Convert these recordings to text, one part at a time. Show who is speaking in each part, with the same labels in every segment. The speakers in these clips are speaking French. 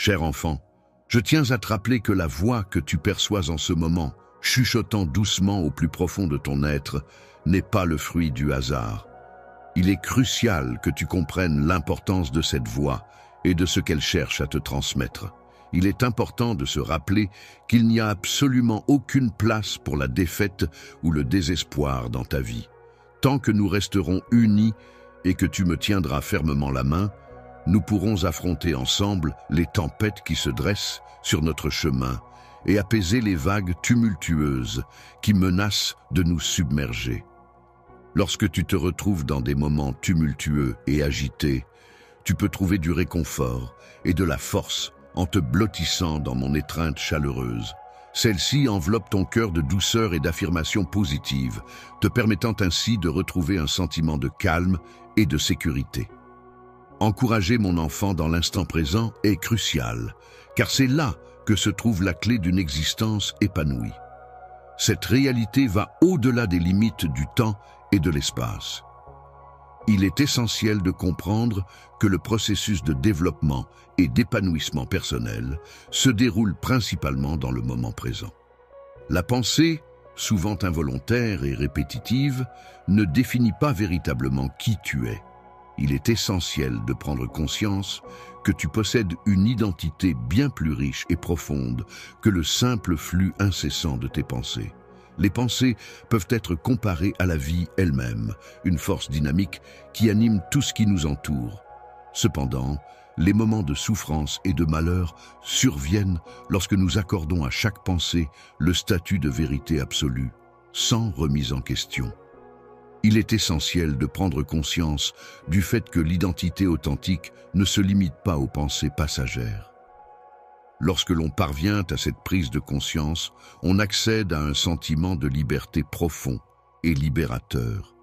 Speaker 1: Cher enfant, je tiens à te rappeler que la voix que tu perçois en ce moment, chuchotant doucement au plus profond de ton être, n'est pas le fruit du hasard. Il est crucial que tu comprennes l'importance de cette voix et de ce qu'elle cherche à te transmettre. Il est important de se rappeler qu'il n'y a absolument aucune place pour la défaite ou le désespoir dans ta vie. Tant que nous resterons unis et que tu me tiendras fermement la main, nous pourrons affronter ensemble les tempêtes qui se dressent sur notre chemin et apaiser les vagues tumultueuses qui menacent de nous submerger. Lorsque tu te retrouves dans des moments tumultueux et agités, tu peux trouver du réconfort et de la force en te blottissant dans mon étreinte chaleureuse. Celle-ci enveloppe ton cœur de douceur et d'affirmation positive, te permettant ainsi de retrouver un sentiment de calme et de sécurité. Encourager mon enfant dans l'instant présent est crucial, car c'est là que se trouve la clé d'une existence épanouie. Cette réalité va au-delà des limites du temps et de l'espace. Il est essentiel de comprendre que le processus de développement et d'épanouissement personnel se déroule principalement dans le moment présent. La pensée, souvent involontaire et répétitive, ne définit pas véritablement qui tu es. Il est essentiel de prendre conscience que tu possèdes une identité bien plus riche et profonde que le simple flux incessant de tes pensées. Les pensées peuvent être comparées à la vie elle-même, une force dynamique qui anime tout ce qui nous entoure. Cependant, les moments de souffrance et de malheur surviennent lorsque nous accordons à chaque pensée le statut de vérité absolue, sans remise en question. Il est essentiel de prendre conscience du fait que l'identité authentique ne se limite pas aux pensées passagères. Lorsque l'on parvient à cette prise de conscience, on accède à un sentiment de liberté profond et libérateur.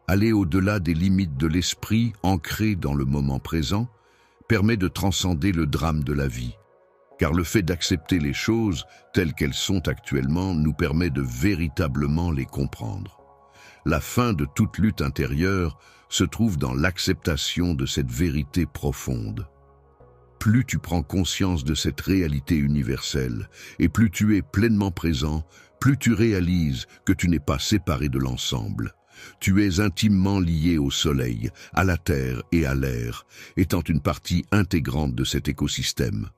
Speaker 1: Aller au-delà des limites de l'esprit ancré dans le moment présent permet de transcender le drame de la vie, car le fait d'accepter les choses telles qu'elles sont actuellement nous permet de véritablement les comprendre. La fin de toute lutte intérieure se trouve dans l'acceptation de cette vérité profonde. Plus tu prends conscience de cette réalité universelle et plus tu es pleinement présent, plus tu réalises que tu n'es pas séparé de l'ensemble. Tu es intimement lié au soleil, à la terre et à l'air, étant une partie intégrante de cet écosystème.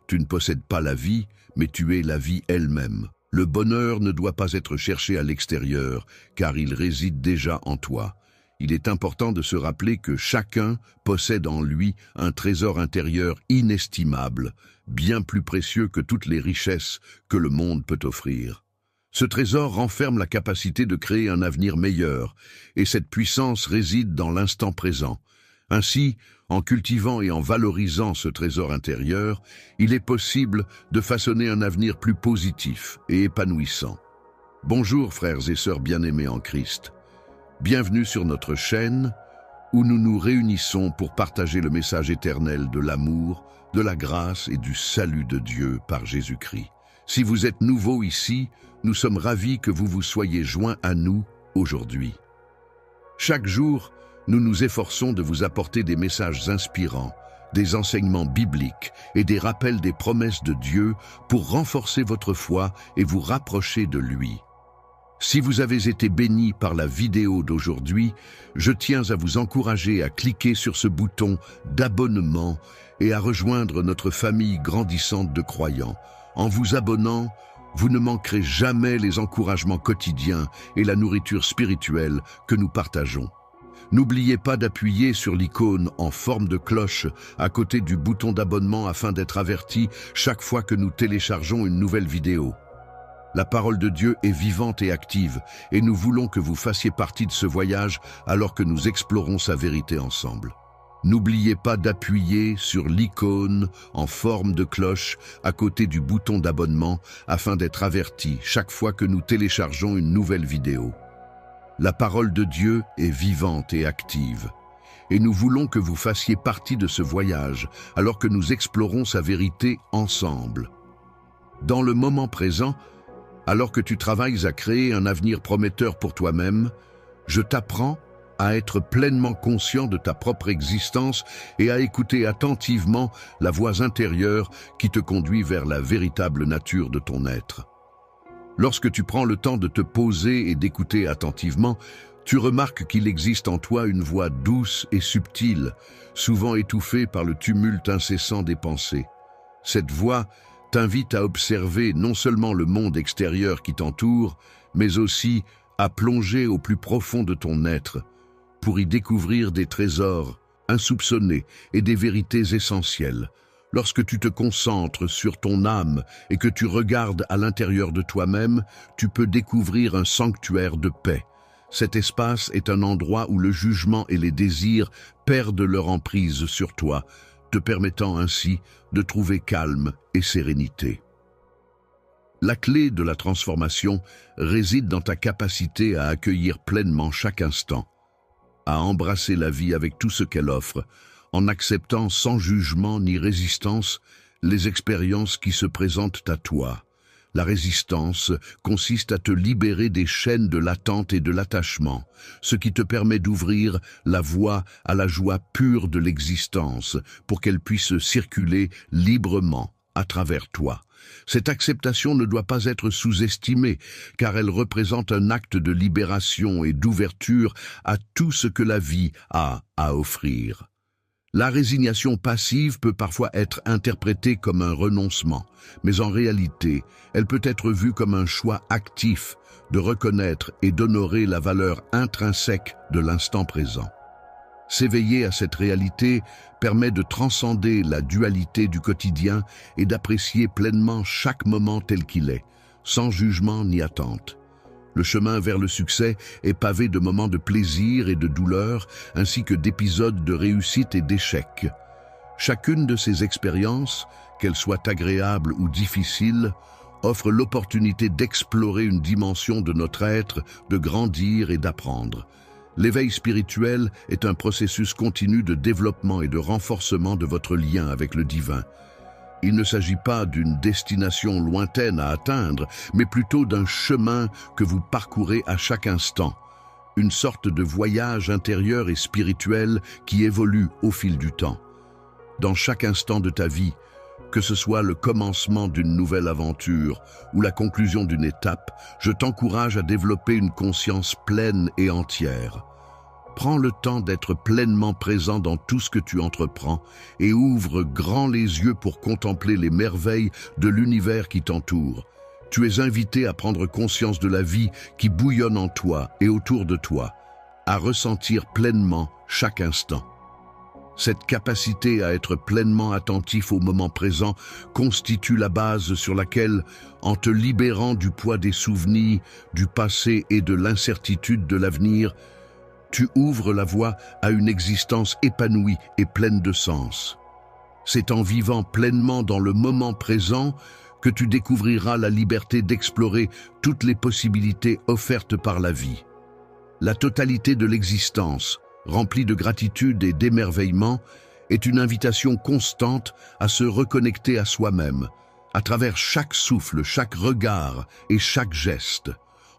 Speaker 1: Tu ne possèdes pas la vie, mais tu es la vie elle-même. Le bonheur ne doit pas être cherché à l'extérieur, car il réside déjà en toi. Il est important de se rappeler que chacun possède en lui un trésor intérieur inestimable, bien plus précieux que toutes les richesses que le monde peut offrir. Ce trésor renferme la capacité de créer un avenir meilleur, et cette puissance réside dans l'instant présent. Ainsi, en cultivant et en valorisant ce trésor intérieur, il est possible de façonner un avenir plus positif et épanouissant. Bonjour frères et sœurs bien-aimés en Christ. Bienvenue sur notre chaîne où nous nous réunissons pour partager le message éternel de l'amour, de la grâce et du salut de Dieu par Jésus-Christ. Si vous êtes nouveau ici, nous sommes ravis que vous vous soyez joints à nous aujourd'hui. Chaque jour, nous nous efforçons de vous apporter des messages inspirants, des enseignements bibliques et des rappels des promesses de Dieu pour renforcer votre foi et vous rapprocher de lui. Si vous avez été béni par la vidéo d'aujourd'hui, je tiens à vous encourager à cliquer sur ce bouton d'abonnement et à rejoindre notre famille grandissante de croyants. En vous abonnant, vous ne manquerez jamais les encouragements quotidiens et la nourriture spirituelle que nous partageons. N'oubliez pas d'appuyer sur l'icône en forme de cloche à côté du bouton d'abonnement afin d'être averti chaque fois que nous téléchargeons une nouvelle vidéo. La parole de Dieu est vivante et active, et nous voulons que vous fassiez partie de ce voyage alors que nous explorons sa vérité ensemble. N'oubliez pas d'appuyer sur l'icône en forme de cloche à côté du bouton d'abonnement afin d'être averti chaque fois que nous téléchargeons une nouvelle vidéo. La parole de Dieu est vivante et active, et nous voulons que vous fassiez partie de ce voyage alors que nous explorons sa vérité ensemble. Dans le moment présent, alors que tu travailles à créer un avenir prometteur pour toi-même, je t'apprends à être pleinement conscient de ta propre existence et à écouter attentivement la voix intérieure qui te conduit vers la véritable nature de ton être. Lorsque tu prends le temps de te poser et d'écouter attentivement, tu remarques qu'il existe en toi une voix douce et subtile, souvent étouffée par le tumulte incessant des pensées. Cette voix t'invite à observer non seulement le monde extérieur qui t'entoure, mais aussi à plonger au plus profond de ton être, pour y découvrir des trésors insoupçonnés et des vérités essentielles. Lorsque tu te concentres sur ton âme et que tu regardes à l'intérieur de toi-même, tu peux découvrir un sanctuaire de paix. Cet espace est un endroit où le jugement et les désirs perdent leur emprise sur toi, te permettant ainsi de trouver calme et sérénité. La clé de la transformation réside dans ta capacité à accueillir pleinement chaque instant, à embrasser la vie avec tout ce qu'elle offre, en acceptant sans jugement ni résistance les expériences qui se présentent à toi. La résistance consiste à te libérer des chaînes de l'attente et de l'attachement, ce qui te permet d'ouvrir la voie à la joie pure de l'existence pour qu'elle puisse circuler librement à travers toi. Cette acceptation ne doit pas être sous-estimée, car elle représente un acte de libération et d'ouverture à tout ce que la vie a à offrir. La résignation passive peut parfois être interprétée comme un renoncement, mais en réalité, elle peut être vue comme un choix actif de reconnaître et d'honorer la valeur intrinsèque de l'instant présent. S'éveiller à cette réalité permet de transcender la dualité du quotidien et d'apprécier pleinement chaque moment tel qu'il est, sans jugement ni attente. Le chemin vers le succès est pavé de moments de plaisir et de douleur, ainsi que d'épisodes de réussite et d'échecs. Chacune de ces expériences, qu'elles soient agréables ou difficiles, offre l'opportunité d'explorer une dimension de notre être, de grandir et d'apprendre. L'éveil spirituel est un processus continu de développement et de renforcement de votre lien avec le divin. Il ne s'agit pas d'une destination lointaine à atteindre, mais plutôt d'un chemin que vous parcourez à chaque instant, une sorte de voyage intérieur et spirituel qui évolue au fil du temps. Dans chaque instant de ta vie, que ce soit le commencement d'une nouvelle aventure ou la conclusion d'une étape, je t'encourage à développer une conscience pleine et entière. Prends le temps d'être pleinement présent dans tout ce que tu entreprends et ouvre grand les yeux pour contempler les merveilles de l'univers qui t'entoure. Tu es invité à prendre conscience de la vie qui bouillonne en toi et autour de toi, à ressentir pleinement chaque instant. Cette capacité à être pleinement attentif au moment présent constitue la base sur laquelle, en te libérant du poids des souvenirs, du passé et de l'incertitude de l'avenir, tu ouvres la voie à une existence épanouie et pleine de sens. C'est en vivant pleinement dans le moment présent que tu découvriras la liberté d'explorer toutes les possibilités offertes par la vie. La totalité de l'existence, remplie de gratitude et d'émerveillement, est une invitation constante à se reconnecter à soi-même, à travers chaque souffle, chaque regard et chaque geste.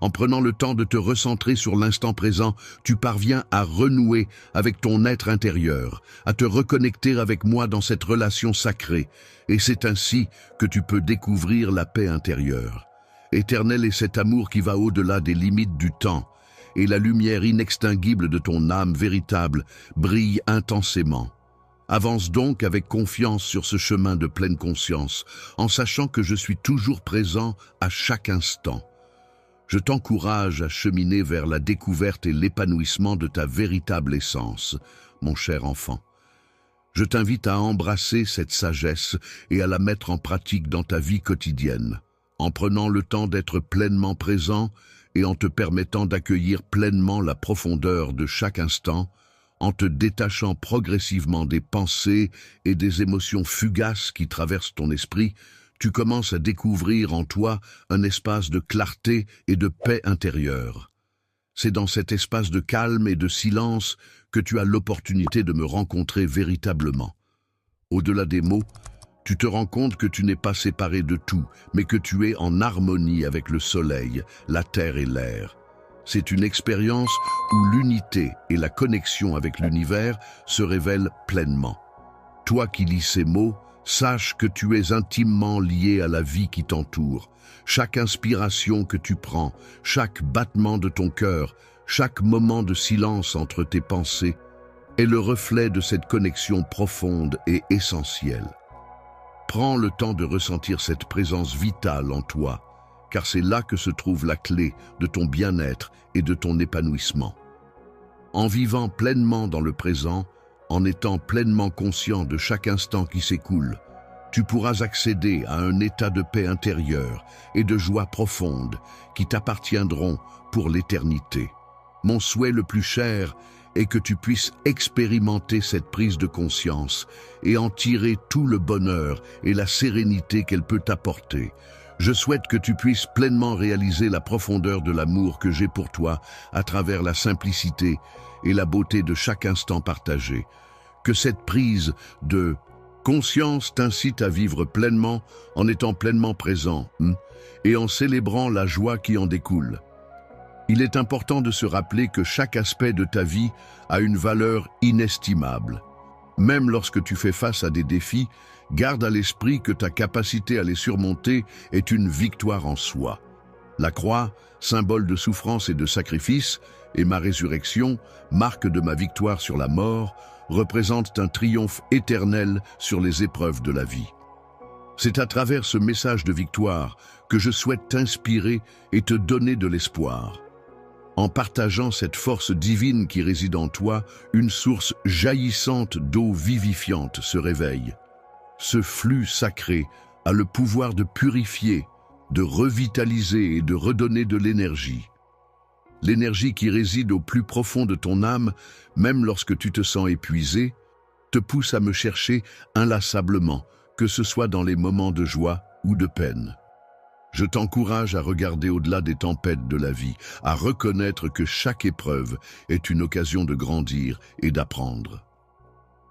Speaker 1: En prenant le temps de te recentrer sur l'instant présent, tu parviens à renouer avec ton être intérieur, à te reconnecter avec moi dans cette relation sacrée, et c'est ainsi que tu peux découvrir la paix intérieure. Éternel est cet amour qui va au-delà des limites du temps, et la lumière inextinguible de ton âme véritable brille intensément. Avance donc avec confiance sur ce chemin de pleine conscience, en sachant que je suis toujours présent à chaque instant. Je t'encourage à cheminer vers la découverte et l'épanouissement de ta véritable essence, mon cher enfant. Je t'invite à embrasser cette sagesse et à la mettre en pratique dans ta vie quotidienne, en prenant le temps d'être pleinement présent et en te permettant d'accueillir pleinement la profondeur de chaque instant, en te détachant progressivement des pensées et des émotions fugaces qui traversent ton esprit. Tu commences à découvrir en toi un espace de clarté et de paix intérieure. C'est dans cet espace de calme et de silence que tu as l'opportunité de me rencontrer véritablement. Au-delà des mots, tu te rends compte que tu n'es pas séparé de tout, mais que tu es en harmonie avec le soleil, la terre et l'air. C'est une expérience où l'unité et la connexion avec l'univers se révèlent pleinement. Toi qui lis ces mots, sache que tu es intimement lié à la vie qui t'entoure. Chaque inspiration que tu prends, chaque battement de ton cœur, chaque moment de silence entre tes pensées est le reflet de cette connexion profonde et essentielle. Prends le temps de ressentir cette présence vitale en toi, car c'est là que se trouve la clé de ton bien-être et de ton épanouissement. En vivant pleinement dans le présent, en étant pleinement conscient de chaque instant qui s'écoule, tu pourras accéder à un état de paix intérieure et de joie profonde qui t'appartiendront pour l'éternité. Mon souhait le plus cher est que tu puisses expérimenter cette prise de conscience et en tirer tout le bonheur et la sérénité qu'elle peut t'apporter. Je souhaite que tu puisses pleinement réaliser la profondeur de l'amour que j'ai pour toi à travers la simplicité et la beauté de chaque instant partagé. Que cette prise de conscience t'incite à vivre pleinement en étant pleinement présent et en célébrant la joie qui en découle. Il est important de se rappeler que chaque aspect de ta vie a une valeur inestimable. Même lorsque tu fais face à des défis, garde à l'esprit que ta capacité à les surmonter est une victoire en soi. La croix, symbole de souffrance et de sacrifice, et ma résurrection, marque de ma victoire sur la mort, représentent un triomphe éternel sur les épreuves de la vie. C'est à travers ce message de victoire que je souhaite t'inspirer et te donner de l'espoir. En partageant cette force divine qui réside en toi, une source jaillissante d'eau vivifiante se réveille. Ce flux sacré a le pouvoir de purifier, de revitaliser et de redonner de l'énergie. L'énergie qui réside au plus profond de ton âme, même lorsque tu te sens épuisé, te pousse à me chercher inlassablement, que ce soit dans les moments de joie ou de peine. Je t'encourage à regarder au-delà des tempêtes de la vie, à reconnaître que chaque épreuve est une occasion de grandir et d'apprendre.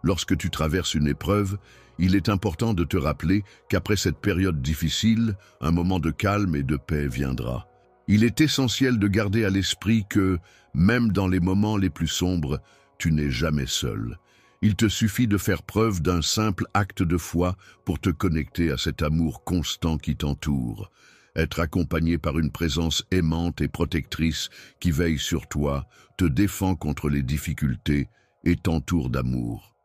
Speaker 1: Lorsque tu traverses une épreuve, il est important de te rappeler qu'après cette période difficile, un moment de calme et de paix viendra. Il est essentiel de garder à l'esprit que, même dans les moments les plus sombres, tu n'es jamais seul. Il te suffit de faire preuve d'un simple acte de foi pour te connecter à cet amour constant qui t'entoure. Être accompagné par une présence aimante et protectrice qui veille sur toi, te défend contre les difficultés et t'entoure d'amour.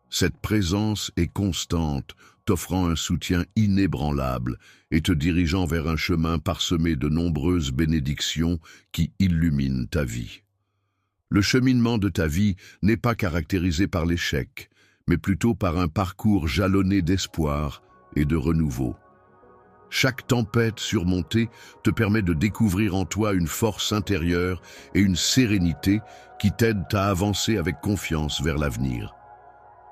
Speaker 1: Cette présence est constante, t'offrant un soutien inébranlable et te dirigeant vers un chemin parsemé de nombreuses bénédictions qui illuminent ta vie. Le cheminement de ta vie n'est pas caractérisé par l'échec, mais plutôt par un parcours jalonné d'espoir et de renouveau. Chaque tempête surmontée te permet de découvrir en toi une force intérieure et une sérénité qui t'aident à avancer avec confiance vers l'avenir.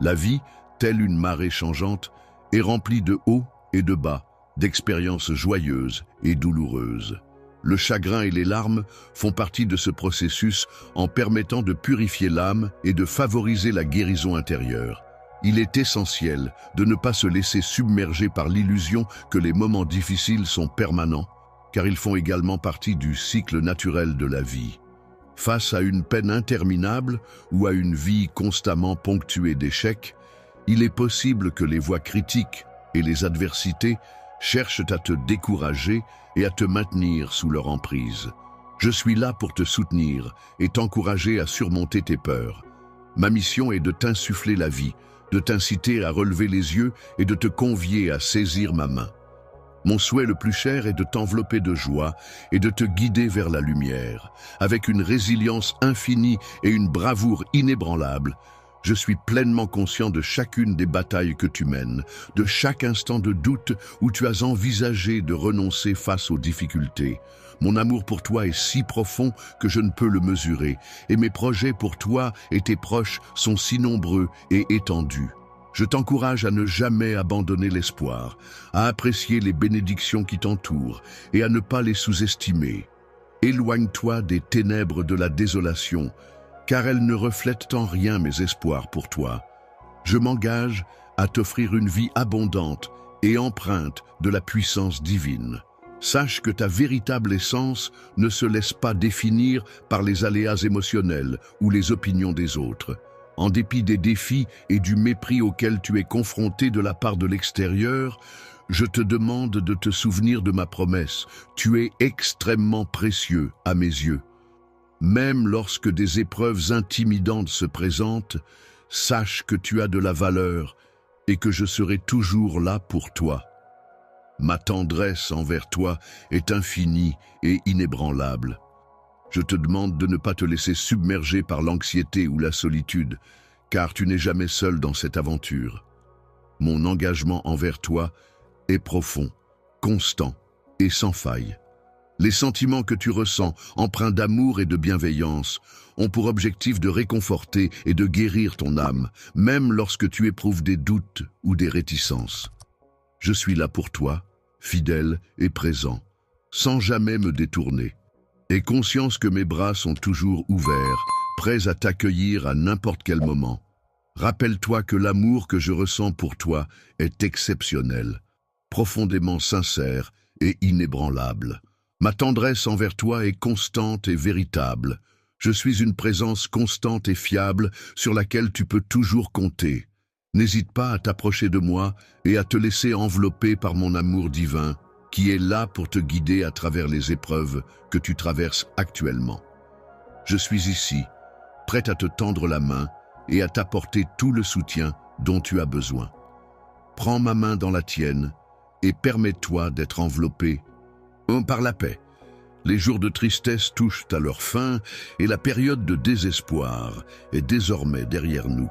Speaker 1: La vie, telle une marée changeante, est remplie de hauts et de bas, d'expériences joyeuses et douloureuses. Le chagrin et les larmes font partie de ce processus en permettant de purifier l'âme et de favoriser la guérison intérieure. Il est essentiel de ne pas se laisser submerger par l'illusion que les moments difficiles sont permanents, car ils font également partie du cycle naturel de la vie. Face à une peine interminable ou à une vie constamment ponctuée d'échecs, il est possible que les voix critiques et les adversités cherchent à te décourager et à te maintenir sous leur emprise. Je suis là pour te soutenir et t'encourager à surmonter tes peurs. Ma mission est de t'insuffler la vie, de t'inciter à relever les yeux et de te convier à saisir ma main. Mon souhait le plus cher est de t'envelopper de joie et de te guider vers la lumière. Avec une résilience infinie et une bravoure inébranlable, je suis pleinement conscient de chacune des batailles que tu mènes, de chaque instant de doute où tu as envisagé de renoncer face aux difficultés. Mon amour pour toi est si profond que je ne peux le mesurer, et mes projets pour toi et tes proches sont si nombreux et étendus. Je t'encourage à ne jamais abandonner l'espoir, à apprécier les bénédictions qui t'entourent et à ne pas les sous-estimer. Éloigne-toi des ténèbres de la désolation, car elles ne reflètent en rien mes espoirs pour toi. Je m'engage à t'offrir une vie abondante et empreinte de la puissance divine. Sache que ta véritable essence ne se laisse pas définir par les aléas émotionnels ou les opinions des autres. En dépit des défis et du mépris auquel tu es confronté de la part de l'extérieur, je te demande de te souvenir de ma promesse. Tu es extrêmement précieux à mes yeux. Même lorsque des épreuves intimidantes se présentent, sache que tu as de la valeur et que je serai toujours là pour toi. Ma tendresse envers toi est infinie et inébranlable. Je te demande de ne pas te laisser submerger par l'anxiété ou la solitude, car tu n'es jamais seul dans cette aventure. Mon engagement envers toi est profond, constant et sans faille. Les sentiments que tu ressens, empreints d'amour et de bienveillance, ont pour objectif de réconforter et de guérir ton âme, même lorsque tu éprouves des doutes ou des réticences. Je suis là pour toi, fidèle et présent, sans jamais me détourner. Aie conscience que mes bras sont toujours ouverts, prêts à t'accueillir à n'importe quel moment. Rappelle-toi que l'amour que je ressens pour toi est exceptionnel, profondément sincère et inébranlable. Ma tendresse envers toi est constante et véritable. Je suis une présence constante et fiable sur laquelle tu peux toujours compter. N'hésite pas à t'approcher de moi et à te laisser envelopper par mon amour divin, qui est là pour te guider à travers les épreuves que tu traverses actuellement. Je suis ici, prête à te tendre la main et à t'apporter tout le soutien dont tu as besoin. Prends ma main dans la tienne et permets-toi d'être enveloppé par la paix. Les jours de tristesse touchent à leur fin et la période de désespoir est désormais derrière nous.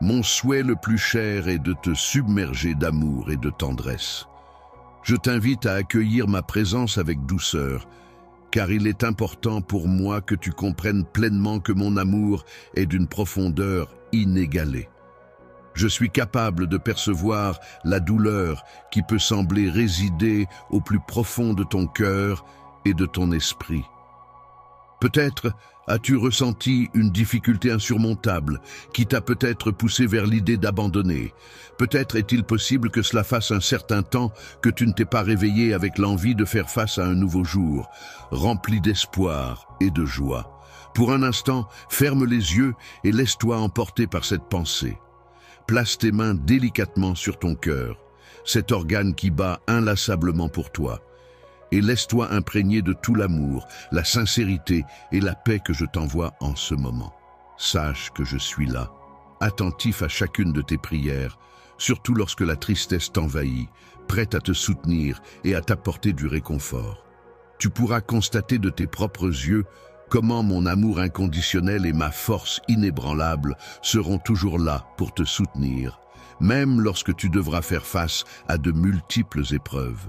Speaker 1: Mon souhait le plus cher est de te submerger d'amour et de tendresse. Je t'invite à accueillir ma présence avec douceur, car il est important pour moi que tu comprennes pleinement que mon amour est d'une profondeur inégalée. Je suis capable de percevoir la douleur qui peut sembler résider au plus profond de ton cœur et de ton esprit. Peut-être as-tu ressenti une difficulté insurmontable qui t'a peut-être poussé vers l'idée d'abandonner. Peut-être est-il possible que cela fasse un certain temps que tu ne t'es pas réveillé avec l'envie de faire face à un nouveau jour, rempli d'espoir et de joie. Pour un instant, ferme les yeux et laisse-toi emporter par cette pensée. Place tes mains délicatement sur ton cœur, cet organe qui bat inlassablement pour toi, et laisse-toi imprégner de tout l'amour, la sincérité et la paix que je t'envoie en ce moment. Sache que je suis là, attentif à chacune de tes prières, surtout lorsque la tristesse t'envahit, prête à te soutenir et à t'apporter du réconfort. Tu pourras constater de tes propres yeux comment mon amour inconditionnel et ma force inébranlable seront toujours là pour te soutenir, même lorsque tu devras faire face à de multiples épreuves.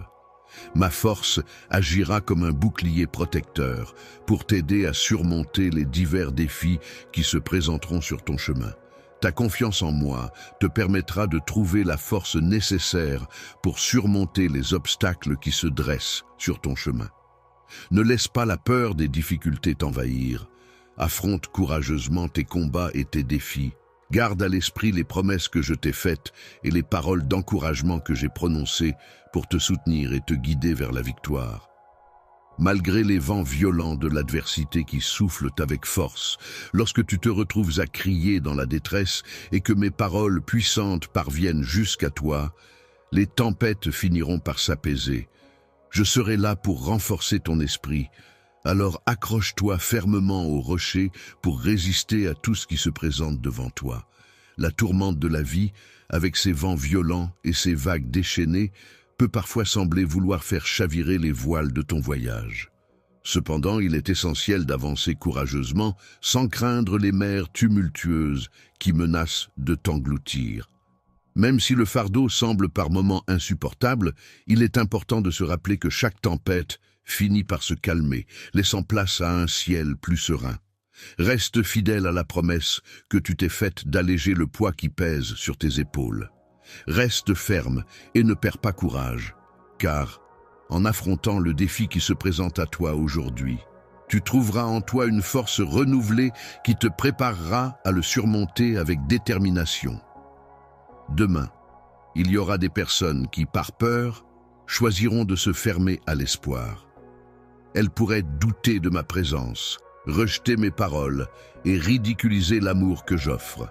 Speaker 1: Ma force agira comme un bouclier protecteur pour t'aider à surmonter les divers défis qui se présenteront sur ton chemin. Ta confiance en moi te permettra de trouver la force nécessaire pour surmonter les obstacles qui se dressent sur ton chemin. Ne laisse pas la peur des difficultés t'envahir. Affronte courageusement tes combats et tes défis. Garde à l'esprit les promesses que je t'ai faites et les paroles d'encouragement que j'ai prononcées pour te soutenir et te guider vers la victoire. Malgré les vents violents de l'adversité qui soufflent avec force, lorsque tu te retrouves à crier dans la détresse et que mes paroles puissantes parviennent jusqu'à toi, les tempêtes finiront par s'apaiser. Je serai là pour renforcer ton esprit. Alors accroche-toi fermement au rocher pour résister à tout ce qui se présente devant toi. La tourmente de la vie, avec ses vents violents et ses vagues déchaînées, peut parfois sembler vouloir faire chavirer les voiles de ton voyage. Cependant, il est essentiel d'avancer courageusement, sans craindre les mers tumultueuses qui menacent de t'engloutir. Même si le fardeau semble par moments insupportable, il est important de se rappeler que chaque tempête finit par se calmer, laissant place à un ciel plus serein. Reste fidèle à la promesse que tu t'es faite d'alléger le poids qui pèse sur tes épaules. Reste ferme et ne perds pas courage, car, en affrontant le défi qui se présente à toi aujourd'hui, tu trouveras en toi une force renouvelée qui te préparera à le surmonter avec détermination. Demain, il y aura des personnes qui, par peur, choisiront de se fermer à l'espoir. Elles pourraient douter de ma présence, rejeter mes paroles et ridiculiser l'amour que j'offre.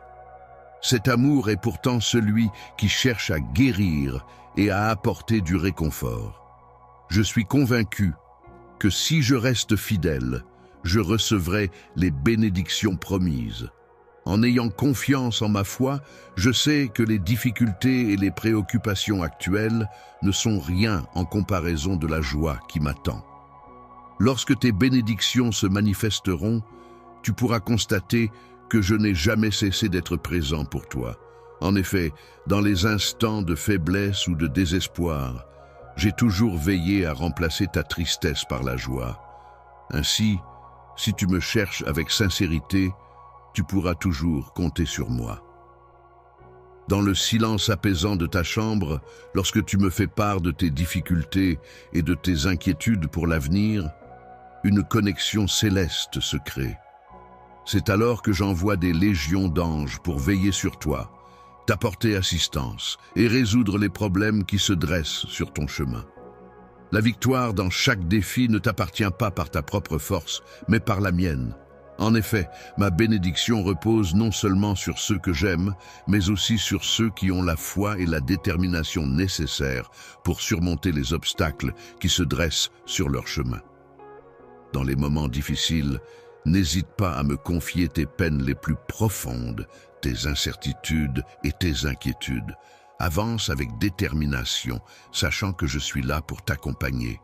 Speaker 1: Cet amour est pourtant celui qui cherche à guérir et à apporter du réconfort. Je suis convaincu que si je reste fidèle, je recevrai les bénédictions promises. En ayant confiance en ma foi, je sais que les difficultés et les préoccupations actuelles ne sont rien en comparaison de la joie qui m'attend. Lorsque tes bénédictions se manifesteront, tu pourras constater que je n'ai jamais cessé d'être présent pour toi. En effet, dans les instants de faiblesse ou de désespoir, j'ai toujours veillé à remplacer ta tristesse par la joie. Ainsi, si tu me cherches avec sincérité, tu pourras toujours compter sur moi. Dans le silence apaisant de ta chambre, lorsque tu me fais part de tes difficultés et de tes inquiétudes pour l'avenir, une connexion céleste se crée. C'est alors que j'envoie des légions d'anges pour veiller sur toi, t'apporter assistance et résoudre les problèmes qui se dressent sur ton chemin. La victoire dans chaque défi ne t'appartient pas par ta propre force, mais par la mienne. En effet, ma bénédiction repose non seulement sur ceux que j'aime, mais aussi sur ceux qui ont la foi et la détermination nécessaires pour surmonter les obstacles qui se dressent sur leur chemin. Dans les moments difficiles, n'hésite pas à me confier tes peines les plus profondes, tes incertitudes et tes inquiétudes. Avance avec détermination, sachant que je suis là pour t'accompagner.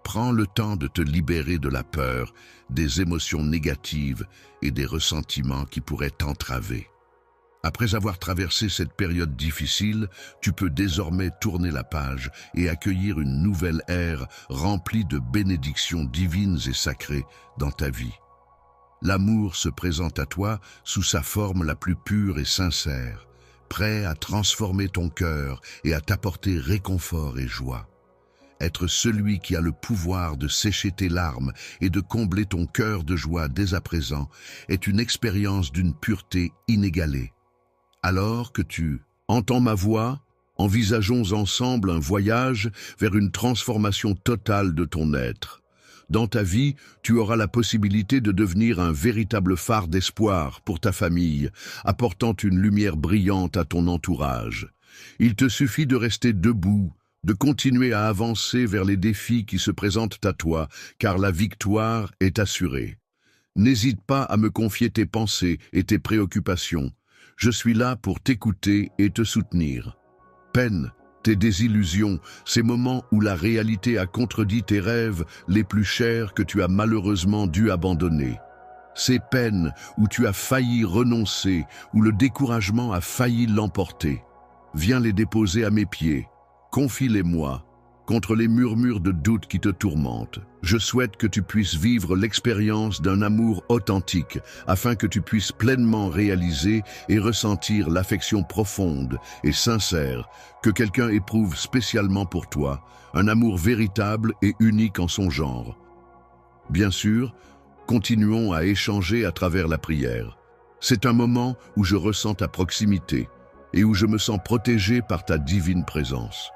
Speaker 1: Prends le temps de te libérer de la peur, des émotions négatives et des ressentiments qui pourraient t'entraver. Après avoir traversé cette période difficile, tu peux désormais tourner la page et accueillir une nouvelle ère remplie de bénédictions divines et sacrées dans ta vie. L'amour se présente à toi sous sa forme la plus pure et sincère, prêt à transformer ton cœur et à t'apporter réconfort et joie. Être celui qui a le pouvoir de sécher tes larmes et de combler ton cœur de joie dès à présent est une expérience d'une pureté inégalée. Alors que tu entends ma voix, envisageons ensemble un voyage vers une transformation totale de ton être. Dans ta vie, tu auras la possibilité de devenir un véritable phare d'espoir pour ta famille, apportant une lumière brillante à ton entourage. Il te suffit de rester debout, de continuer à avancer vers les défis qui se présentent à toi, car la victoire est assurée. N'hésite pas à me confier tes pensées et tes préoccupations. Je suis là pour t'écouter et te soutenir. Peine, tes désillusions, ces moments où la réalité a contredit tes rêves les plus chers que tu as malheureusement dû abandonner. Ces peines où tu as failli renoncer, où le découragement a failli l'emporter. Viens les déposer à mes pieds. Confie-les-moi, contre les murmures de doute qui te tourmentent. Je souhaite que tu puisses vivre l'expérience d'un amour authentique, afin que tu puisses pleinement réaliser et ressentir l'affection profonde et sincère que quelqu'un éprouve spécialement pour toi, un amour véritable et unique en son genre. Bien sûr, continuons à échanger à travers la prière. C'est un moment où je ressens ta proximité et où je me sens protégé par ta divine présence.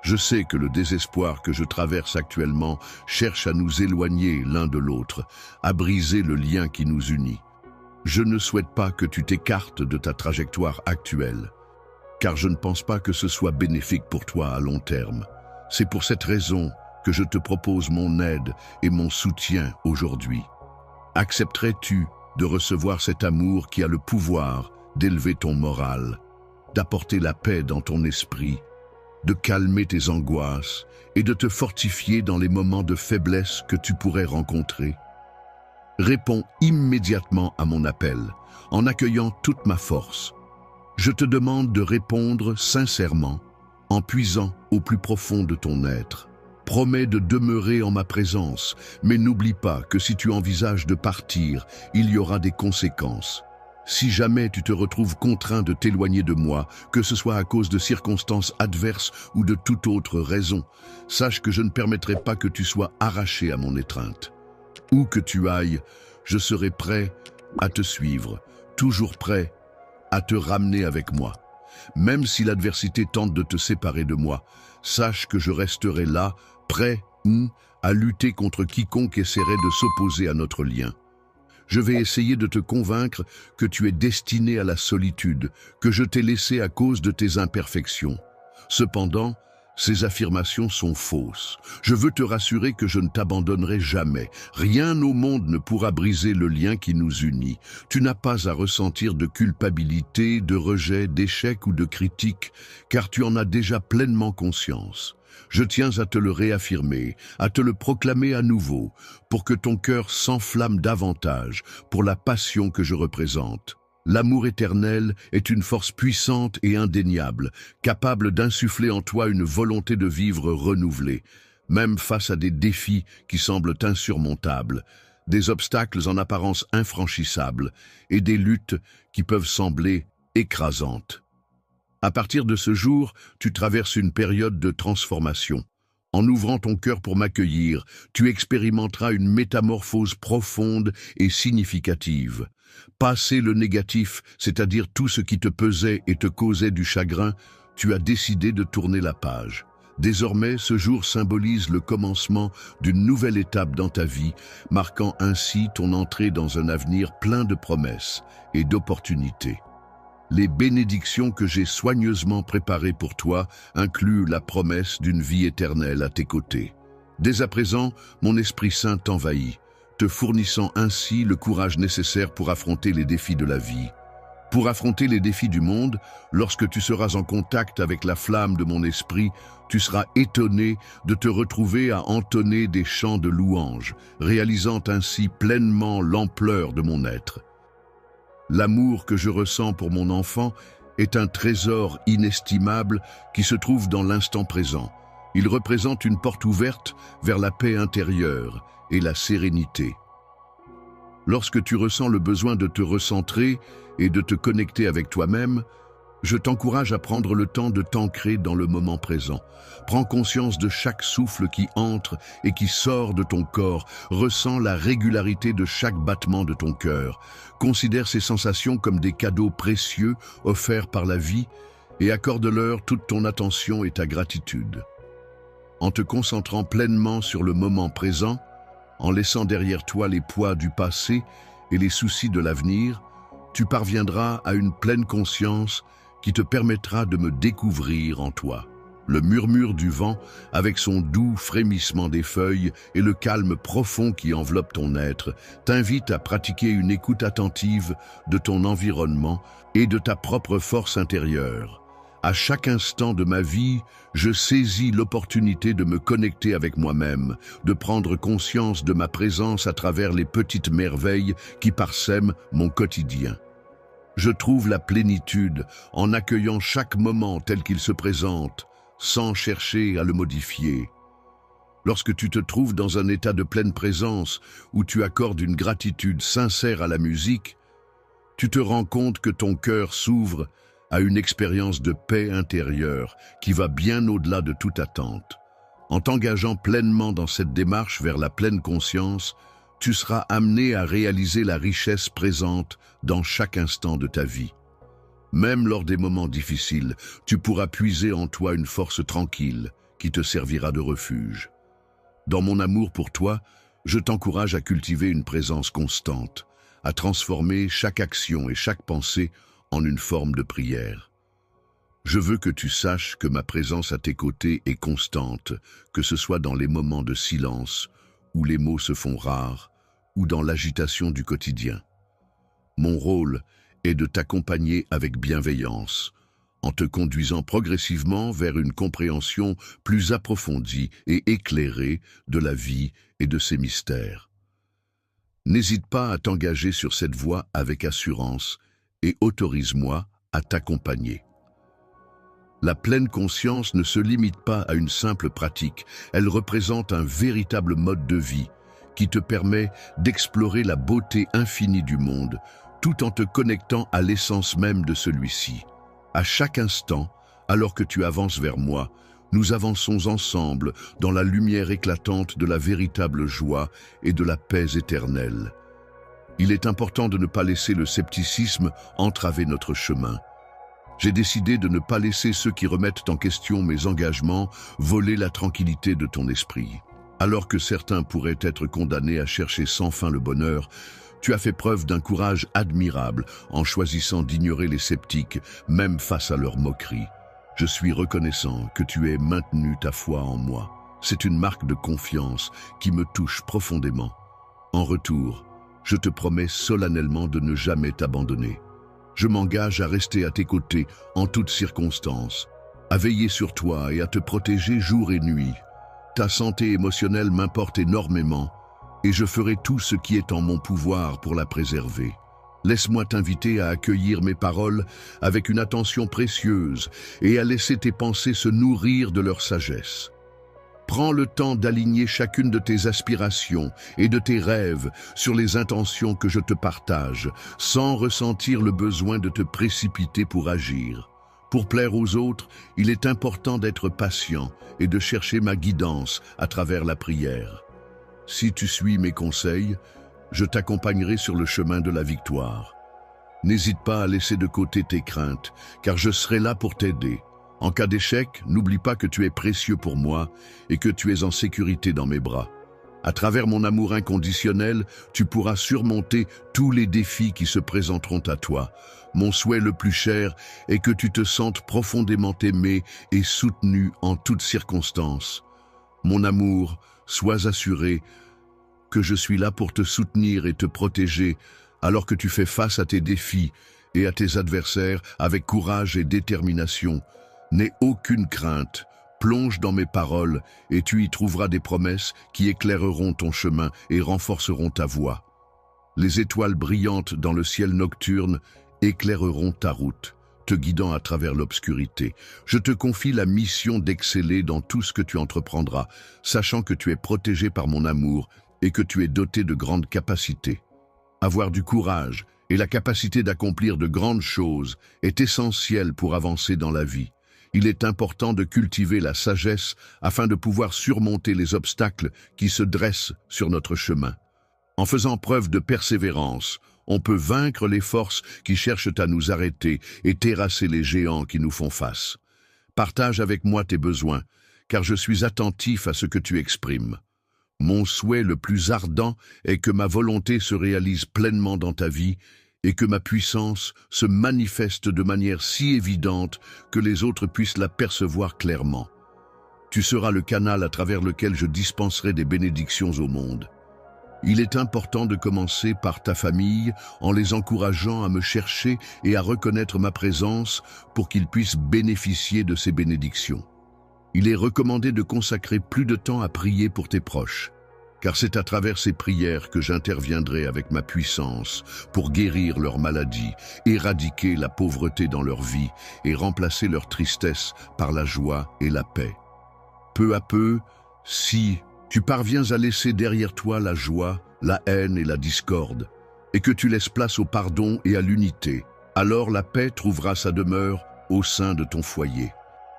Speaker 1: Je sais que le désespoir que je traverse actuellement cherche à nous éloigner l'un de l'autre, à briser le lien qui nous unit. Je ne souhaite pas que tu t'écartes de ta trajectoire actuelle, car je ne pense pas que ce soit bénéfique pour toi à long terme. C'est pour cette raison que je te propose mon aide et mon soutien aujourd'hui. Accepterais-tu de recevoir cet amour qui a le pouvoir d'élever ton moral, d'apporter la paix dans ton esprit, de calmer tes angoisses et de te fortifier dans les moments de faiblesse que tu pourrais rencontrer? Réponds immédiatement à mon appel, en accueillant toute ma force. Je te demande de répondre sincèrement, en puisant au plus profond de ton être. Promets de demeurer en ma présence, mais n'oublie pas que si tu envisages de partir, il y aura des conséquences. Si jamais tu te retrouves contraint de t'éloigner de moi, que ce soit à cause de circonstances adverses ou de toute autre raison, sache que je ne permettrai pas que tu sois arraché à mon étreinte. Où que tu ailles, je serai prêt à te suivre, toujours prêt à te ramener avec moi. Même si l'adversité tente de te séparer de moi, sache que je resterai là, prêt à lutter contre quiconque essaierait de s'opposer à notre lien. Je vais essayer de te convaincre que tu es destiné à la solitude, que je t'ai laissé à cause de tes imperfections. Cependant, ces affirmations sont fausses. Je veux te rassurer que je ne t'abandonnerai jamais. Rien au monde ne pourra briser le lien qui nous unit. Tu n'as pas à ressentir de culpabilité, de rejet, d'échec ou de critique, car tu en as déjà pleinement conscience. Je tiens à te le réaffirmer, à te le proclamer à nouveau, pour que ton cœur s'enflamme davantage pour la passion que je représente. L'amour éternel est une force puissante et indéniable, capable d'insuffler en toi une volonté de vivre renouvelée, même face à des défis qui semblent insurmontables, des obstacles en apparence infranchissables et des luttes qui peuvent sembler écrasantes. À partir de ce jour, tu traverses une période de transformation. En ouvrant ton cœur pour m'accueillir, tu expérimenteras une métamorphose profonde et significative. Passé le négatif, c'est-à-dire tout ce qui te pesait et te causait du chagrin, tu as décidé de tourner la page. Désormais, ce jour symbolise le commencement d'une nouvelle étape dans ta vie, marquant ainsi ton entrée dans un avenir plein de promesses et d'opportunités. Les bénédictions que j'ai soigneusement préparées pour toi incluent la promesse d'une vie éternelle à tes côtés. Dès à présent, mon Esprit Saint t'envahit, te fournissant ainsi le courage nécessaire pour affronter les défis de la vie. Pour affronter les défis du monde, lorsque tu seras en contact avec la flamme de mon esprit, tu seras étonné de te retrouver à entonner des chants de louanges, réalisant ainsi pleinement l'ampleur de mon être. L'amour que je ressens pour mon enfant est un trésor inestimable qui se trouve dans l'instant présent. Il représente une porte ouverte vers la paix intérieure et la sérénité. Lorsque tu ressens le besoin de te recentrer et de te connecter avec toi-même, je t'encourage à prendre le temps de t'ancrer dans le moment présent. Prends conscience de chaque souffle qui entre et qui sort de ton corps. Ressens la régularité de chaque battement de ton cœur. Considère ces sensations comme des cadeaux précieux offerts par la vie et accorde-leur toute ton attention et ta gratitude. En te concentrant pleinement sur le moment présent, en laissant derrière toi les poids du passé et les soucis de l'avenir, tu parviendras à une pleine conscience qui te permettra de me découvrir en toi. Le murmure du vent, avec son doux frémissement des feuilles et le calme profond qui enveloppe ton être, t'invite à pratiquer une écoute attentive de ton environnement et de ta propre force intérieure. À chaque instant de ma vie, je saisis l'opportunité de me connecter avec moi-même, de prendre conscience de ma présence à travers les petites merveilles qui parsèment mon quotidien. Je trouve la plénitude en accueillant chaque moment tel qu'il se présente, sans chercher à le modifier. Lorsque tu te trouves dans un état de pleine présence où tu accordes une gratitude sincère à la musique, tu te rends compte que ton cœur s'ouvre à une expérience de paix intérieure qui va bien au-delà de toute attente. En t'engageant pleinement dans cette démarche vers la pleine conscience, tu seras amené à réaliser la richesse présente dans chaque instant de ta vie. Même lors des moments difficiles, tu pourras puiser en toi une force tranquille qui te servira de refuge. Dans mon amour pour toi, je t'encourage à cultiver une présence constante, à transformer chaque action et chaque pensée en une forme de prière. Je veux que tu saches que ma présence à tes côtés est constante, que ce soit dans les moments de silence, où les mots se font rares, ou dans l'agitation du quotidien. Mon rôle est de t'accompagner avec bienveillance, en te conduisant progressivement vers une compréhension plus approfondie et éclairée de la vie et de ses mystères. N'hésite pas à t'engager sur cette voie avec assurance et autorise-moi à t'accompagner. La pleine conscience ne se limite pas à une simple pratique, elle représente un véritable mode de vie qui te permet d'explorer la beauté infinie du monde, tout en te connectant à l'essence même de celui-ci. À chaque instant, alors que tu avances vers moi, nous avançons ensemble dans la lumière éclatante de la véritable joie et de la paix éternelle. Il est important de ne pas laisser le scepticisme entraver notre chemin. J'ai décidé de ne pas laisser ceux qui remettent en question mes engagements voler la tranquillité de ton esprit. Alors que certains pourraient être condamnés à chercher sans fin le bonheur, tu as fait preuve d'un courage admirable en choisissant d'ignorer les sceptiques, même face à leurs moqueries. Je suis reconnaissant que tu aies maintenu ta foi en moi. C'est une marque de confiance qui me touche profondément. En retour, je te promets solennellement de ne jamais t'abandonner. Je m'engage à rester à tes côtés en toutes circonstances, à veiller sur toi et à te protéger jour et nuit. Ta santé émotionnelle m'importe énormément et je ferai tout ce qui est en mon pouvoir pour la préserver. Laisse-moi t'inviter à accueillir mes paroles avec une attention précieuse et à laisser tes pensées se nourrir de leur sagesse. Prends le temps d'aligner chacune de tes aspirations et de tes rêves sur les intentions que je te partage, sans ressentir le besoin de te précipiter pour agir. Pour plaire aux autres, il est important d'être patient et de chercher ma guidance à travers la prière. Si tu suis mes conseils, je t'accompagnerai sur le chemin de la victoire. N'hésite pas à laisser de côté tes craintes, car je serai là pour t'aider. En cas d'échec, n'oublie pas que tu es précieux pour moi et que tu es en sécurité dans mes bras. À travers mon amour inconditionnel, tu pourras surmonter tous les défis qui se présenteront à toi. Mon souhait le plus cher est que tu te sentes profondément aimé et soutenu en toutes circonstances. Mon amour, sois assuré que je suis là pour te soutenir et te protéger alors que tu fais face à tes défis et à tes adversaires avec courage et détermination. N'aie aucune crainte, plonge dans mes paroles et tu y trouveras des promesses qui éclaireront ton chemin et renforceront ta voix. Les étoiles brillantes dans le ciel nocturne éclaireront ta route, te guidant à travers l'obscurité. Je te confie la mission d'exceller dans tout ce que tu entreprendras, sachant que tu es protégé par mon amour et que tu es doté de grandes capacités. Avoir du courage et la capacité d'accomplir de grandes choses est essentiel pour avancer dans la vie. Il est important de cultiver la sagesse afin de pouvoir surmonter les obstacles qui se dressent sur notre chemin. En faisant preuve de persévérance, on peut vaincre les forces qui cherchent à nous arrêter et terrasser les géants qui nous font face. Partage avec moi tes besoins, car je suis attentif à ce que tu exprimes. Mon souhait le plus ardent est que ma volonté se réalise pleinement dans ta vie et que ma puissance se manifeste de manière si évidente que les autres puissent la percevoir clairement. Tu seras le canal à travers lequel je dispenserai des bénédictions au monde. Il est important de commencer par ta famille en les encourageant à me chercher et à reconnaître ma présence pour qu'ils puissent bénéficier de ces bénédictions. Il est recommandé de consacrer plus de temps à prier pour tes proches, car c'est à travers ces prières que j'interviendrai avec ma puissance pour guérir leurs maladies, éradiquer la pauvreté dans leur vie et remplacer leur tristesse par la joie et la paix. Peu à peu, si tu parviens à laisser derrière toi la joie, la haine et la discorde, et que tu laisses place au pardon et à l'unité, alors la paix trouvera sa demeure au sein de ton foyer.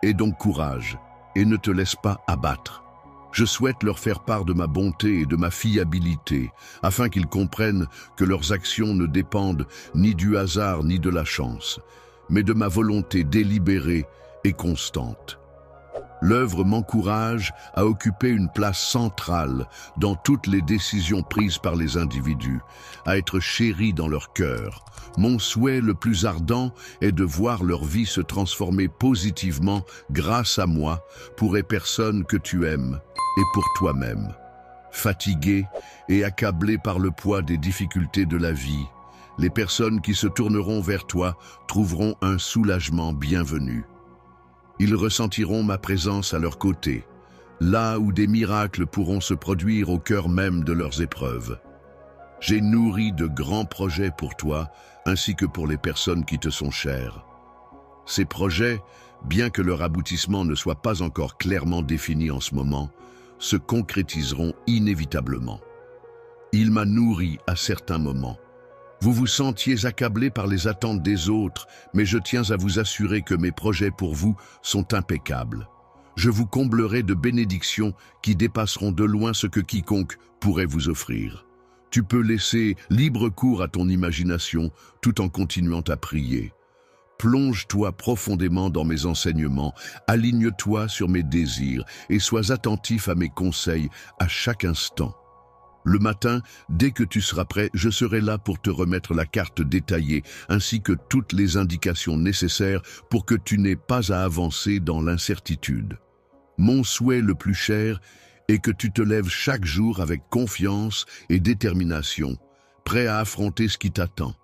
Speaker 1: Aie donc courage et ne te laisse pas abattre. Je souhaite leur faire part de ma bonté et de ma fiabilité, afin qu'ils comprennent que leurs actions ne dépendent ni du hasard ni de la chance, mais de ma volonté délibérée et constante. L'œuvre m'encourage à occuper une place centrale dans toutes les décisions prises par les individus, à être chéri dans leur cœur. Mon souhait le plus ardent est de voir leur vie se transformer positivement grâce à moi, pour les personnes que tu aimes et pour toi-même. Fatigué et accablé par le poids des difficultés de la vie, les personnes qui se tourneront vers toi trouveront un soulagement bienvenu. Ils ressentiront ma présence à leur côté, là où des miracles pourront se produire au cœur même de leurs épreuves. J'ai nourri de grands projets pour toi, ainsi que pour les personnes qui te sont chères. Ces projets, bien que leur aboutissement ne soit pas encore clairement défini en ce moment, se concrétiseront inévitablement. Il m'a nourri à certains moments. Vous vous sentiez accablé par les attentes des autres, mais je tiens à vous assurer que mes projets pour vous sont impeccables. Je vous comblerai de bénédictions qui dépasseront de loin ce que quiconque pourrait vous offrir. Tu peux laisser libre cours à ton imagination tout en continuant à prier. Plonge-toi profondément dans mes enseignements, aligne-toi sur mes désirs et sois attentif à mes conseils à chaque instant. Le matin, dès que tu seras prêt, je serai là pour te remettre la carte détaillée ainsi que toutes les indications nécessaires pour que tu n'aies pas à avancer dans l'incertitude. Mon souhait le plus cher est que tu te lèves chaque jour avec confiance et détermination, prêt à affronter ce qui t'attend.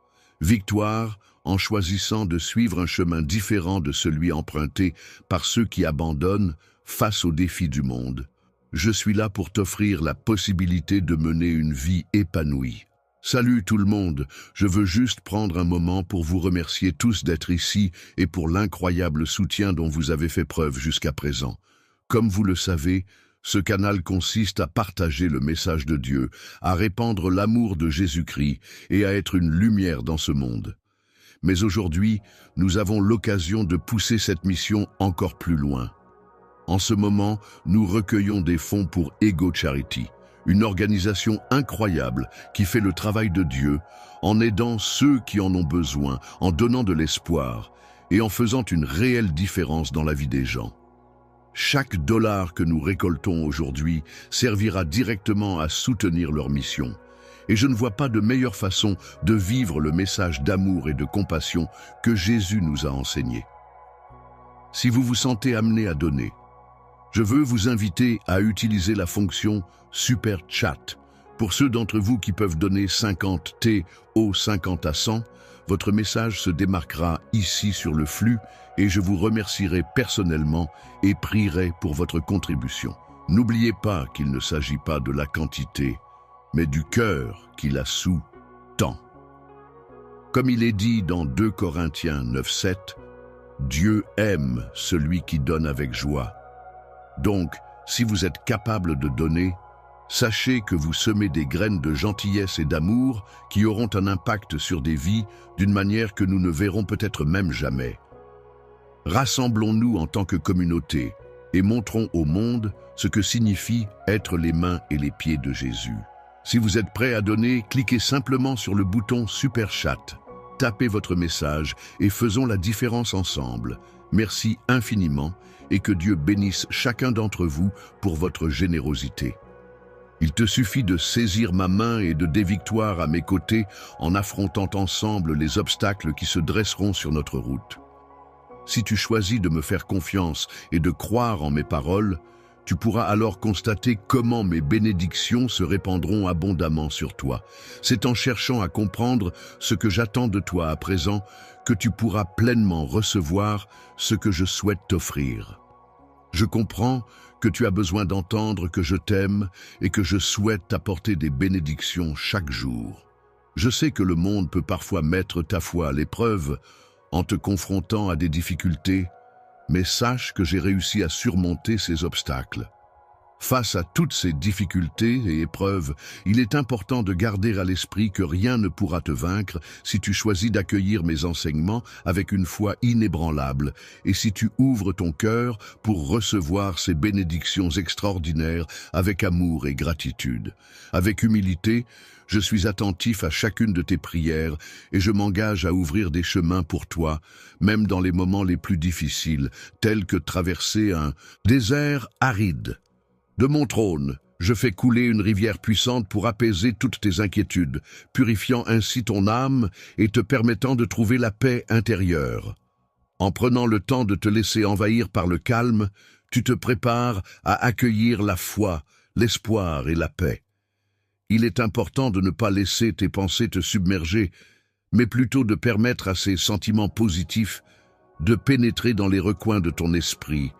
Speaker 1: Victoire en choisissant de suivre un chemin différent de celui emprunté par ceux qui abandonnent face aux défis du monde. Je suis là pour t'offrir la possibilité de mener une vie épanouie. Salut tout le monde, je veux juste prendre un moment pour vous remercier tous d'être ici et pour l'incroyable soutien dont vous avez fait preuve jusqu'à présent. Comme vous le savez, ce canal consiste à partager le message de Dieu, à répandre l'amour de Jésus-Christ et à être une lumière dans ce monde. Mais aujourd'hui, nous avons l'occasion de pousser cette mission encore plus loin. En ce moment, nous recueillons des fonds pour Ego Charity, une organisation incroyable qui fait le travail de Dieu en aidant ceux qui en ont besoin, en donnant de l'espoir et en faisant une réelle différence dans la vie des gens. Chaque dollar que nous récoltons aujourd'hui servira directement à soutenir leur mission. Et je ne vois pas de meilleure façon de vivre le message d'amour et de compassion que Jésus nous a enseigné. Si vous vous sentez amené à donner, je veux vous inviter à utiliser la fonction Super Chat. Pour ceux d'entre vous qui peuvent donner 50 T au 50 à 100, votre message se démarquera ici sur le flux et je vous remercierai personnellement et prierai pour votre contribution. N'oubliez pas qu'il ne s'agit pas de la quantité, mais du cœur qui la sous-tend. Comme il est dit dans 2 Corinthiens 9:7, Dieu aime celui qui donne avec joie. Donc, si vous êtes capable de donner, sachez que vous semez des graines de gentillesse et d'amour qui auront un impact sur des vies d'une manière que nous ne verrons peut-être même jamais. Rassemblons-nous en tant que communauté et montrons au monde ce que signifie être les mains et les pieds de Jésus. Si vous êtes prêt à donner, cliquez simplement sur le bouton Super Chat. Tapez votre message et faisons la différence ensemble. Merci infiniment et que Dieu bénisse chacun d'entre vous pour votre générosité. Il te suffit de saisir ma main et de des victoires à mes côtés en affrontant ensemble les obstacles qui se dresseront sur notre route. Si tu choisis de me faire confiance et de croire en mes paroles, tu pourras alors constater comment mes bénédictions se répandront abondamment sur toi. C'est en cherchant à comprendre ce que j'attends de toi à présent que tu pourras pleinement recevoir ce que je souhaite t'offrir. Je comprends que tu as besoin d'entendre que je t'aime et que je souhaite t'apporter des bénédictions chaque jour. Je sais que le monde peut parfois mettre ta foi à l'épreuve en te confrontant à des difficultés, mais sache que j'ai réussi à surmonter ces obstacles. Face à toutes ces difficultés et épreuves, il est important de garder à l'esprit que rien ne pourra te vaincre si tu choisis d'accueillir mes enseignements avec une foi inébranlable et si tu ouvres ton cœur pour recevoir ces bénédictions extraordinaires avec amour et gratitude. Avec humilité, je suis attentif à chacune de tes prières et je m'engage à ouvrir des chemins pour toi, même dans les moments les plus difficiles, tels que traverser un désert aride. De mon trône, je fais couler une rivière puissante pour apaiser toutes tes inquiétudes, purifiant ainsi ton âme et te permettant de trouver la paix intérieure. En prenant le temps de te laisser envahir par le calme, tu te prépares à accueillir la foi, l'espoir et la paix. Il est important de ne pas laisser tes pensées te submerger, mais plutôt de permettre à ces sentiments positifs de pénétrer dans les recoins de ton esprit,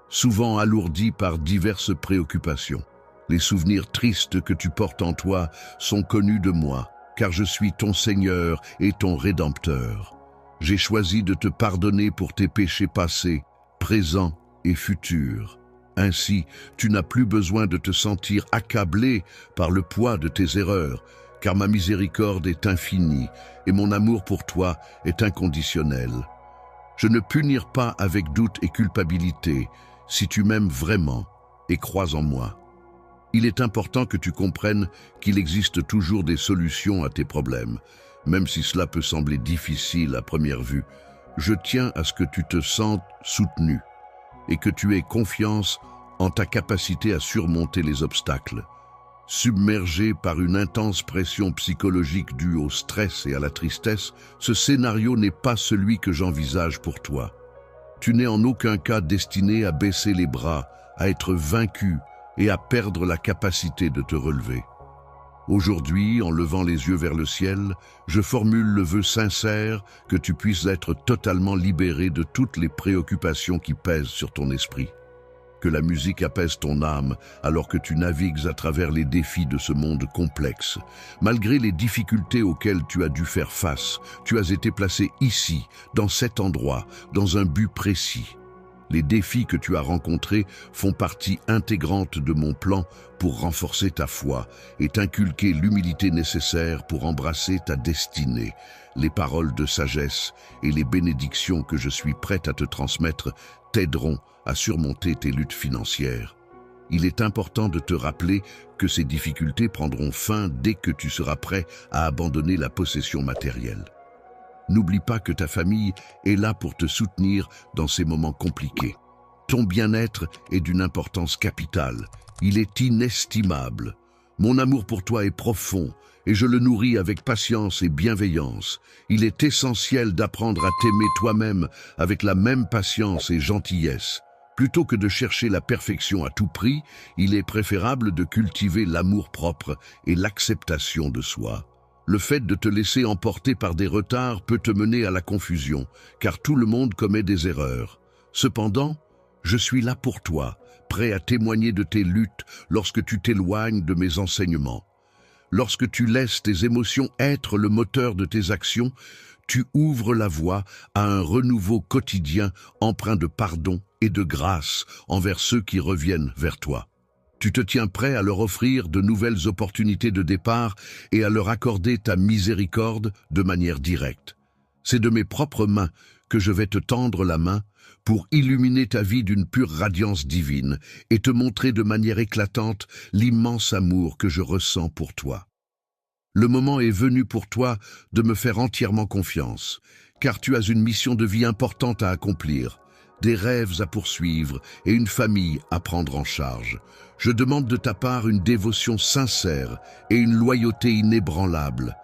Speaker 1: souvent alourdis par diverses préoccupations. Les souvenirs tristes que tu portes en toi sont connus de moi, car je suis ton Seigneur et ton Rédempteur. J'ai choisi de te pardonner pour tes péchés passés, présents et futurs. Ainsi, tu n'as plus besoin de te sentir accablé par le poids de tes erreurs, car ma miséricorde est infinie et mon amour pour toi est inconditionnel. Je ne punir pas avec doute et culpabilité, si tu m'aimes vraiment et crois en moi. Il est important que tu comprennes qu'il existe toujours des solutions à tes problèmes, même si cela peut sembler difficile à première vue. je tiens à ce que tu te sentes soutenu et que tu aies confiance en ta capacité à surmonter les obstacles. Submergé par une intense pression psychologique due au stress et à la tristesse, ce scénario n'est pas celui que j'envisage pour toi. Tu n'es en aucun cas destiné à baisser les bras, à être vaincu et à perdre la capacité de te relever. Aujourd'hui, en levant les yeux vers le ciel, je formule le vœu sincère que tu puisses être totalement libéré de toutes les préoccupations qui pèsent sur ton esprit. Que la musique apaise ton âme alors que tu navigues à travers les défis de ce monde complexe. Malgré les difficultés auxquelles tu as dû faire face, tu as été placé ici, dans cet endroit, dans un but précis. Les défis que tu as rencontrés font partie intégrante de mon plan pour renforcer ta foi et t'inculquer l'humilité nécessaire pour embrasser ta destinée. Les paroles de sagesse et les bénédictions que je suis prête à te transmettre t'aideront à surmonter tes luttes financières. Il est important de te rappeler que ces difficultés prendront fin dès que tu seras prêt à abandonner la possession matérielle. N'oublie pas que ta famille est là pour te soutenir dans ces moments compliqués. Ton bien-être est d'une importance capitale. Il est inestimable. Mon amour pour toi est profond et je le nourris avec patience et bienveillance. Il est essentiel d'apprendre à t'aimer toi-même avec la même patience et gentillesse. Plutôt que de chercher la perfection à tout prix, il est préférable de cultiver l'amour-propre et l'acceptation de soi. Le fait de te laisser emporter par des retards peut te mener à la confusion, car tout le monde commet des erreurs. Cependant, je suis là pour toi, prêt à témoigner de tes luttes lorsque tu t'éloignes de mes enseignements. Lorsque tu laisses tes émotions être le moteur de tes actions, tu ouvres la voie à un renouveau quotidien empreint de pardon et de grâce envers ceux qui reviennent vers toi. Tu te tiens prêt à leur offrir de nouvelles opportunités de départ et à leur accorder ta miséricorde de manière directe. C'est de mes propres mains que je vais te tendre la main pour illuminer ta vie d'une pure radiance divine et te montrer de manière éclatante l'immense amour que je ressens pour toi. Le moment est venu pour toi de me faire entièrement confiance, car tu as une mission de vie importante à accomplir, des rêves à poursuivre et une famille à prendre en charge. Je demande de ta part une dévotion sincère et une loyauté inébranlable.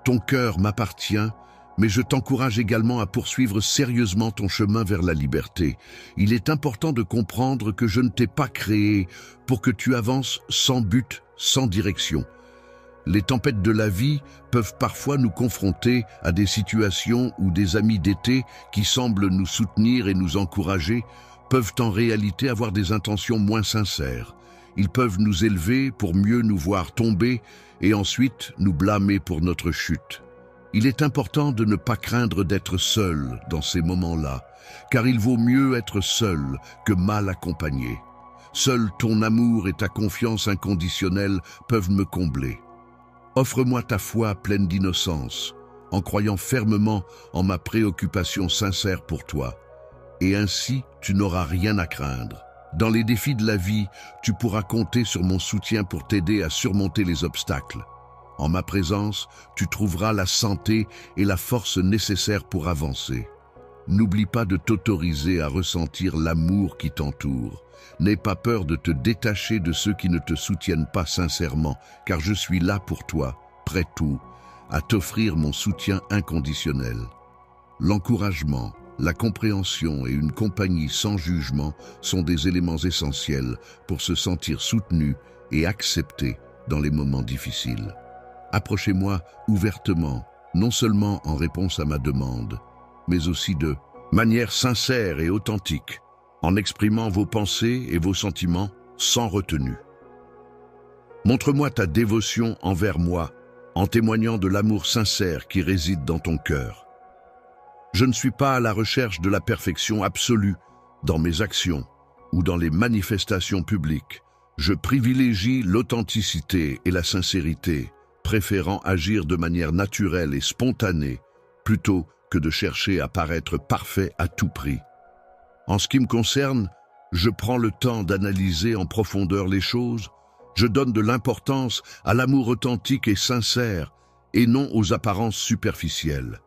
Speaker 1: Ton cœur m'appartient, mais je t'encourage également à poursuivre sérieusement ton chemin vers la liberté. Il est important de comprendre que je ne t'ai pas créé pour que tu avances sans but, sans direction. Les tempêtes de la vie peuvent parfois nous confronter à des situations où des amis d'été qui semblent nous soutenir et nous encourager peuvent en réalité avoir des intentions moins sincères. Ils peuvent nous élever pour mieux nous voir tomber et ensuite nous blâmer pour notre chute. Il est important de ne pas craindre d'être seul dans ces moments-là, car il vaut mieux être seul que mal accompagné. Seul ton amour et ta confiance inconditionnelle peuvent me combler. Offre-moi ta foi pleine d'innocence, en croyant fermement en ma préoccupation sincère pour toi. Et ainsi, tu n'auras rien à craindre. Dans les défis de la vie, tu pourras compter sur mon soutien pour t'aider à surmonter les obstacles. En ma présence, tu trouveras la santé et la force nécessaires pour avancer. N'oublie pas de t'autoriser à ressentir l'amour qui t'entoure. N'aie pas peur de te détacher de ceux qui ne te soutiennent pas sincèrement, car je suis là pour toi, prêt tout, à t'offrir mon soutien inconditionnel. L'encouragement, la compréhension et une compagnie sans jugement sont des éléments essentiels pour se sentir soutenu et accepté dans les moments difficiles. Approchez-moi ouvertement, non seulement en réponse à ma demande, mais aussi de manière sincère et authentique, en exprimant vos pensées et vos sentiments sans retenue. Montre-moi ta dévotion envers moi, en témoignant de l'amour sincère qui réside dans ton cœur. Je ne suis pas à la recherche de la perfection absolue dans mes actions ou dans les manifestations publiques. Je privilégie l'authenticité et la sincérité, préférant agir de manière naturelle et spontanée, plutôt que de chercher à paraître parfait à tout prix. En ce qui me concerne, je prends le temps d'analyser en profondeur les choses, je donne de l'importance à l'amour authentique et sincère, et non aux apparences superficielles.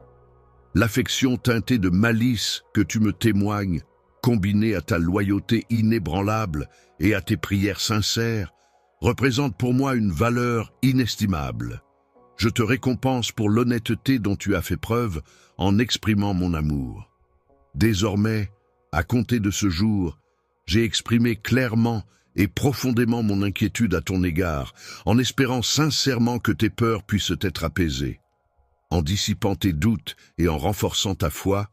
Speaker 1: L'affection teintée de malice que tu me témoignes, combinée à ta loyauté inébranlable et à tes prières sincères, représente pour moi une valeur inestimable. Je te récompense pour l'honnêteté dont tu as fait preuve en exprimant mon amour. Désormais, à compter de ce jour, j'ai exprimé clairement et profondément mon inquiétude à ton égard, en espérant sincèrement que tes peurs puissent être apaisées. En dissipant tes doutes et en renforçant ta foi,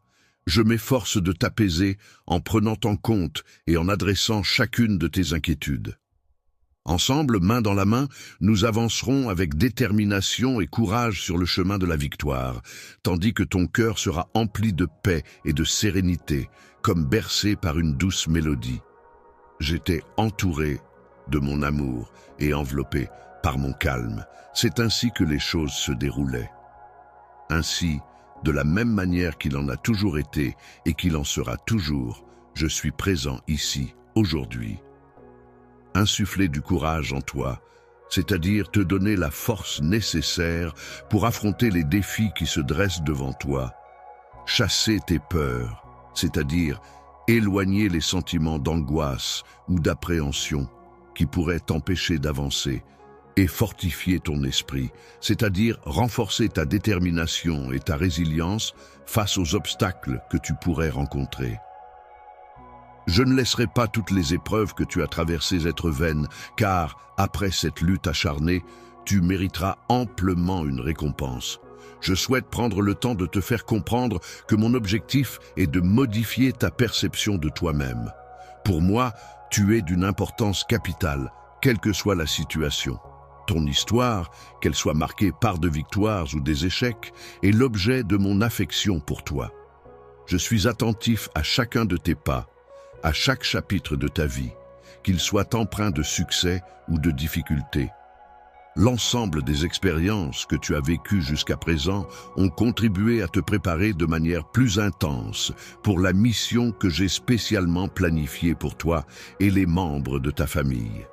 Speaker 1: je m'efforce de t'apaiser en prenant en compte et en adressant chacune de tes inquiétudes. Ensemble, main dans la main, nous avancerons avec détermination et courage sur le chemin de la victoire, tandis que ton cœur sera empli de paix et de sérénité, comme bercé par une douce mélodie. J'étais entouré de mon amour et enveloppé par mon calme. C'est ainsi que les choses se déroulaient. Ainsi, de la même manière qu'il en a toujours été et qu'il en sera toujours, je suis présent ici, aujourd'hui. Insuffler du courage en toi, c'est-à-dire te donner la force nécessaire pour affronter les défis qui se dressent devant toi. Chasser tes peurs, c'est-à-dire éloigner les sentiments d'angoisse ou d'appréhension qui pourraient t'empêcher d'avancer, et fortifier ton esprit, c'est-à-dire renforcer ta détermination et ta résilience face aux obstacles que tu pourrais rencontrer. Je ne laisserai pas toutes les épreuves que tu as traversées être vaines, car, après cette lutte acharnée, tu mériteras amplement une récompense. Je souhaite prendre le temps de te faire comprendre que mon objectif est de modifier ta perception de toi-même. Pour moi, tu es d'une importance capitale, quelle que soit la situation. Ton histoire, qu'elle soit marquée par de victoires ou des échecs, est l'objet de mon affection pour toi. Je suis attentif à chacun de tes pas, à chaque chapitre de ta vie, qu'il soit empreint de succès ou de difficultés. L'ensemble des expériences que tu as vécues jusqu'à présent ont contribué à te préparer de manière plus intense pour la mission que j'ai spécialement planifiée pour toi et les membres de ta famille.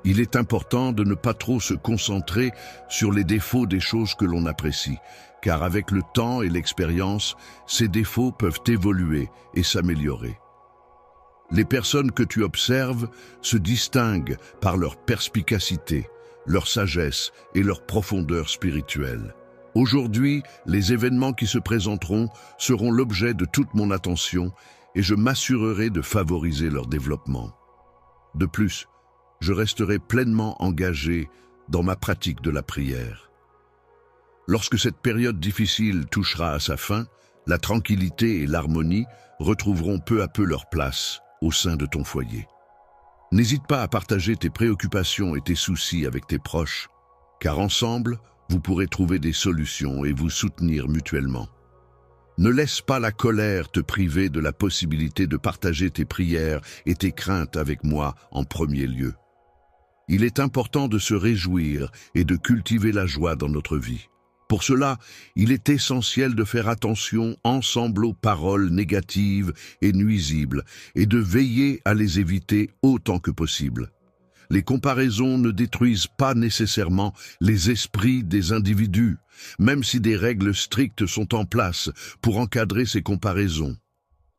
Speaker 1: Il est important de ne pas trop se concentrer sur les défauts des choses que l'on apprécie, car avec le temps et l'expérience, ces défauts peuvent évoluer et s'améliorer. Les personnes que tu observes se distinguent par leur perspicacité, leur sagesse et leur profondeur spirituelle. Aujourd'hui, les événements qui se présenteront seront l'objet de toute mon attention et je m'assurerai de favoriser leur développement. De plus, je resterai pleinement engagé dans ma pratique de la prière. Lorsque cette période difficile touchera à sa fin, la tranquillité et l'harmonie retrouveront peu à peu leur place au sein de ton foyer. N'hésite pas à partager tes préoccupations et tes soucis avec tes proches, car ensemble, vous pourrez trouver des solutions et vous soutenir mutuellement. Ne laisse pas la colère te priver de la possibilité de partager tes prières et tes craintes avec moi en premier lieu. Il est important de se réjouir et de cultiver la joie dans notre vie. Pour cela, il est essentiel de faire attention ensemble aux paroles négatives et nuisibles et de veiller à les éviter autant que possible. Les comparaisons ne détruisent pas nécessairement les esprits des individus, même si des règles strictes sont en place pour encadrer ces comparaisons.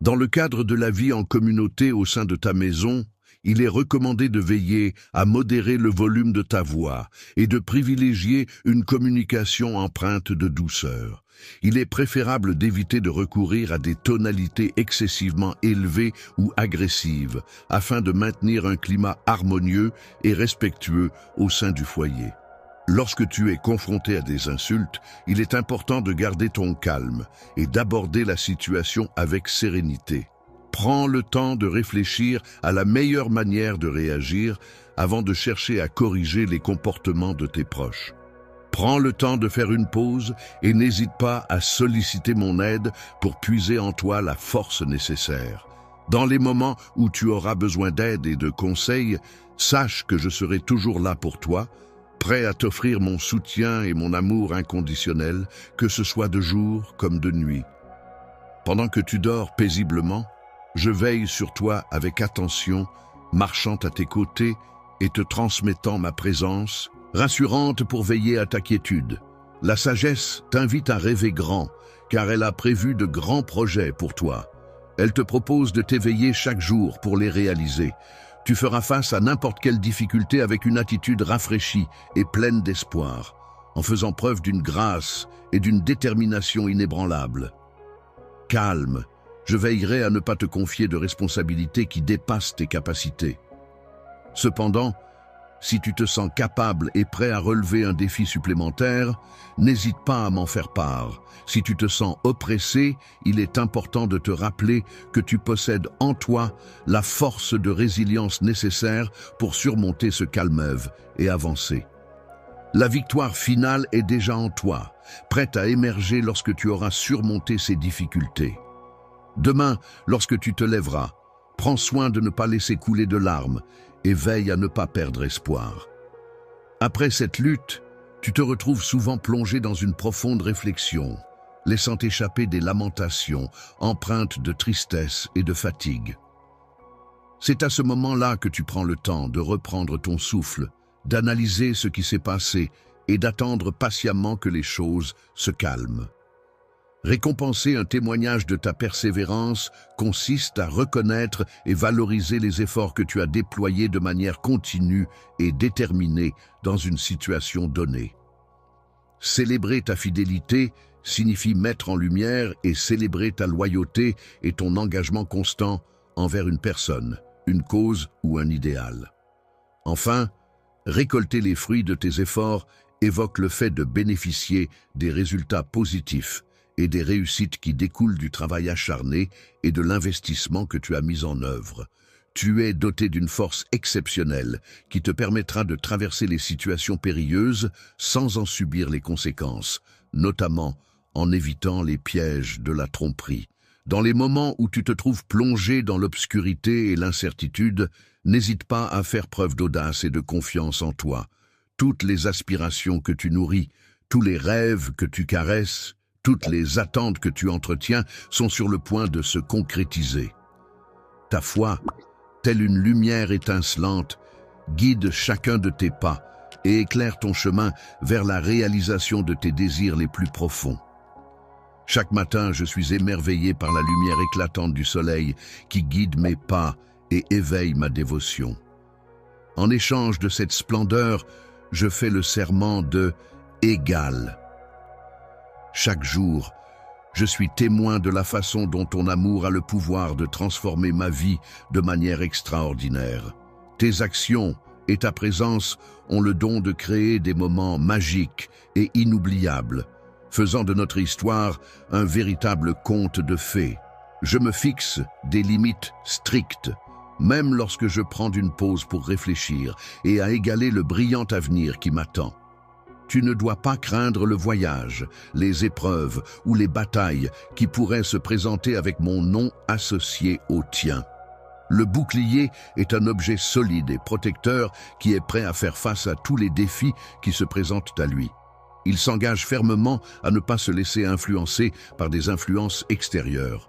Speaker 1: Dans le cadre de la vie en communauté au sein de ta maison, il est recommandé de veiller à modérer le volume de ta voix et de privilégier une communication empreinte de douceur. Il est préférable d'éviter de recourir à des tonalités excessivement élevées ou agressives afin de maintenir un climat harmonieux et respectueux au sein du foyer. Lorsque tu es confronté à des insultes, il est important de garder ton calme et d'aborder la situation avec sérénité. Prends le temps de réfléchir à la meilleure manière de réagir avant de chercher à corriger les comportements de tes proches. Prends le temps de faire une pause et n'hésite pas à solliciter mon aide pour puiser en toi la force nécessaire. Dans les moments où tu auras besoin d'aide et de conseils, sache que je serai toujours là pour toi, prêt à t'offrir mon soutien et mon amour inconditionnel, que ce soit de jour comme de nuit. Pendant que tu dors paisiblement, je veille sur toi avec attention, marchant à tes côtés et te transmettant ma présence, rassurante pour veiller à ta quiétude. La sagesse t'invite à rêver grand, car elle a prévu de grands projets pour toi. Elle te propose de t'éveiller chaque jour pour les réaliser. Tu feras face à n'importe quelle difficulté avec une attitude rafraîchie et pleine d'espoir, en faisant preuve d'une grâce et d'une détermination inébranlables. Calme, je veillerai à ne pas te confier de responsabilités qui dépassent tes capacités. Cependant, si tu te sens capable et prêt à relever un défi supplémentaire, n'hésite pas à m'en faire part. Si tu te sens oppressé, il est important de te rappeler que tu possèdes en toi la force de résilience nécessaire pour surmonter ce calmeuve et avancer. La victoire finale est déjà en toi, prête à émerger lorsque tu auras surmonté ces difficultés. Demain, lorsque tu te lèveras, prends soin de ne pas laisser couler de larmes et veille à ne pas perdre espoir. Après cette lutte, tu te retrouves souvent plongé dans une profonde réflexion, laissant échapper des lamentations empreintes de tristesse et de fatigue. C'est à ce moment-là que tu prends le temps de reprendre ton souffle, d'analyser ce qui s'est passé et d'attendre patiemment que les choses se calment. Récompenser un témoignage de ta persévérance consiste à reconnaître et valoriser les efforts que tu as déployés de manière continue et déterminée dans une situation donnée. Célébrer ta fidélité signifie mettre en lumière et célébrer ta loyauté et ton engagement constant envers une personne, une cause ou un idéal. Enfin, récolter les fruits de tes efforts évoque le fait de bénéficier des résultats positifs et des réussites qui découlent du travail acharné et de l'investissement que tu as mis en œuvre. Tu es doté d'une force exceptionnelle qui te permettra de traverser les situations périlleuses sans en subir les conséquences, notamment en évitant les pièges de la tromperie. Dans les moments où tu te trouves plongé dans l'obscurité et l'incertitude, n'hésite pas à faire preuve d'audace et de confiance en toi. Toutes les aspirations que tu nourris, tous les rêves que tu caresses, toutes les attentes que tu entretiens sont sur le point de se concrétiser. Ta foi, telle une lumière étincelante, guide chacun de tes pas et éclaire ton chemin vers la réalisation de tes désirs les plus profonds. Chaque matin, je suis émerveillé par la lumière éclatante du soleil qui guide mes pas et éveille ma dévotion. En échange de cette splendeur, je fais le serment de égal. Chaque jour, je suis témoin de la façon dont ton amour a le pouvoir de transformer ma vie de manière extraordinaire. Tes actions et ta présence ont le don de créer des moments magiques et inoubliables, faisant de notre histoire un véritable conte de fées. Je me fixe des limites strictes, même lorsque je prends une pause pour réfléchir et à égaler le brillant avenir qui m'attend. Tu ne dois pas craindre le voyage, les épreuves ou les batailles qui pourraient se présenter avec mon nom associé au tien. Le bouclier est un objet solide et protecteur qui est prêt à faire face à tous les défis qui se présentent à lui. Il s'engage fermement à ne pas se laisser influencer par des influences extérieures.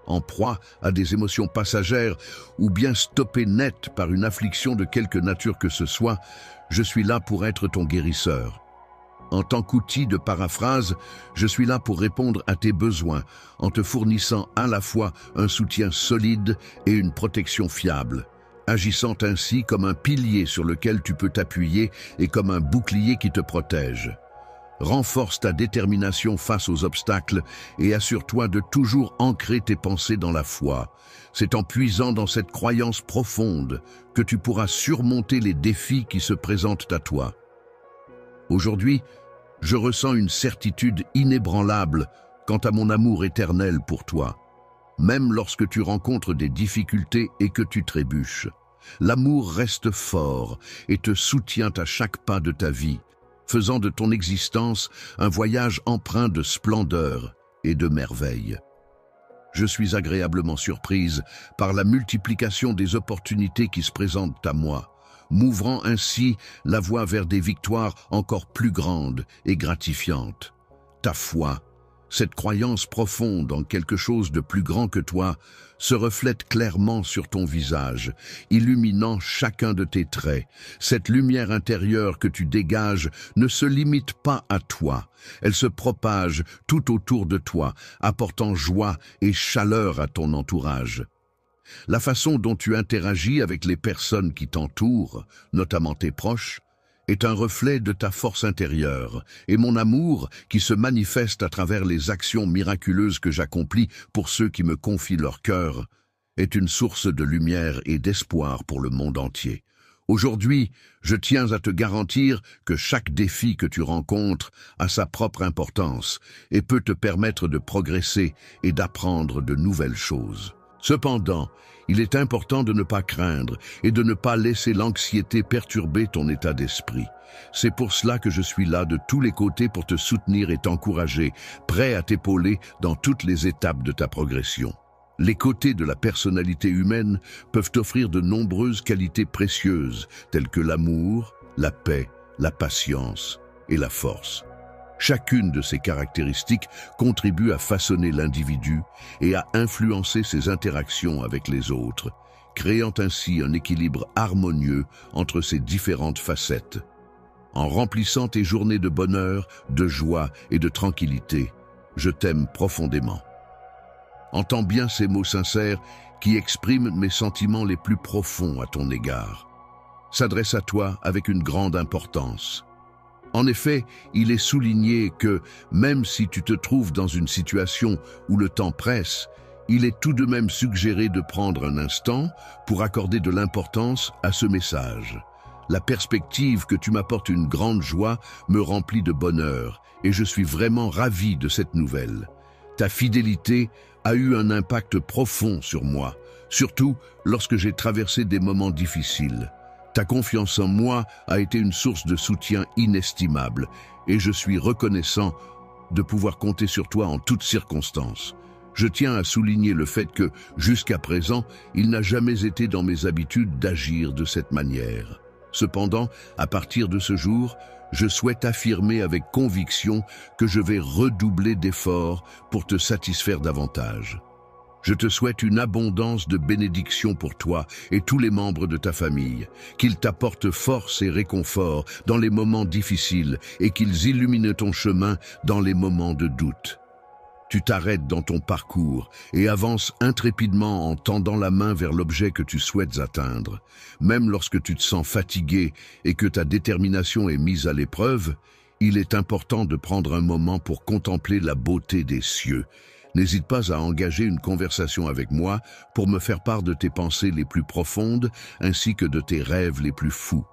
Speaker 1: En proie à des émotions passagères ou bien stoppé net par une affliction de quelque nature que ce soit, je suis là pour être ton guérisseur. En tant qu'outil de paraphrase, je suis là pour répondre à tes besoins, en te fournissant à la fois un soutien solide et une protection fiable, agissant ainsi comme un pilier sur lequel tu peux t'appuyer et comme un bouclier qui te protège. Renforce ta détermination face aux obstacles et assure-toi de toujours ancrer tes pensées dans la foi. C'est en puisant dans cette croyance profonde que tu pourras surmonter les défis qui se présentent à toi. Aujourd'hui, je ressens une certitude inébranlable quant à mon amour éternel pour toi. Même lorsque tu rencontres des difficultés et que tu trébuches, l'amour reste fort et te soutient à chaque pas de ta vie, faisant de ton existence un voyage empreint de splendeur et de merveille. Je suis agréablement surprise par la multiplication des opportunités qui se présentent à moi, m'ouvrant ainsi la voie vers des victoires encore plus grandes et gratifiantes. Ta foi, Cette croyance profonde en quelque chose de plus grand que toi se reflète clairement sur ton visage, illuminant chacun de tes traits. Cette lumière intérieure que tu dégages ne se limite pas à toi, elle se propage tout autour de toi, apportant joie et chaleur à ton entourage. La façon dont tu interagis avec les personnes qui t'entourent, notamment tes proches, est un reflet de ta force intérieure, et mon amour, qui se manifeste à travers les actions miraculeuses que j'accomplis pour ceux qui me confient leur cœur, est une source de lumière et d'espoir pour le monde entier. Aujourd'hui, je tiens à te garantir que chaque défi que tu rencontres a sa propre importance et peut te permettre de progresser et d'apprendre de nouvelles choses. Cependant, il est important de ne pas craindre et de ne pas laisser l'anxiété perturber ton état d'esprit. C'est pour cela que je suis là de tous les côtés pour te soutenir et t'encourager, prêt à t'épauler dans toutes les étapes de ta progression. Les côtés de la personnalité humaine peuvent offrir de nombreuses qualités précieuses, telles que l'amour, la paix, la patience et la force. Chacune de ces caractéristiques contribue à façonner l'individu et à influencer ses interactions avec les autres, créant ainsi un équilibre harmonieux entre ces différentes facettes. En remplissant tes journées de bonheur, de joie et de tranquillité, je t'aime profondément. Entends bien ces mots sincères qui expriment mes sentiments les plus profonds à ton égard. S'adresse à toi avec une grande importance. En effet, il est souligné que, même si tu te trouves dans une situation où le temps presse, il est tout de même suggéré de prendre un instant pour accorder de l'importance à ce message. La perspective que tu m'apportes une grande joie me remplit de bonheur et je suis vraiment ravi de cette nouvelle. Ta fidélité a eu un impact profond sur moi, surtout lorsque j'ai traversé des moments difficiles. Ta confiance en moi a été une source de soutien inestimable et je suis reconnaissant de pouvoir compter sur toi en toutes circonstances. Je tiens à souligner le fait que, jusqu'à présent, il n'a jamais été dans mes habitudes d'agir de cette manière. Cependant, à partir de ce jour, je souhaite affirmer avec conviction que je vais redoubler d'efforts pour te satisfaire davantage. Je te souhaite une abondance de bénédictions pour toi et tous les membres de ta famille, qu'ils t'apportent force et réconfort dans les moments difficiles et qu'ils illuminent ton chemin dans les moments de doute. Tu t'arrêtes dans ton parcours et avances intrépidement en tendant la main vers l'objet que tu souhaites atteindre. Même lorsque tu te sens fatigué et que ta détermination est mise à l'épreuve, il est important de prendre un moment pour contempler la beauté des cieux. N'hésite pas à engager une conversation avec moi pour me faire part de tes pensées les plus profondes ainsi que de tes rêves les plus fous.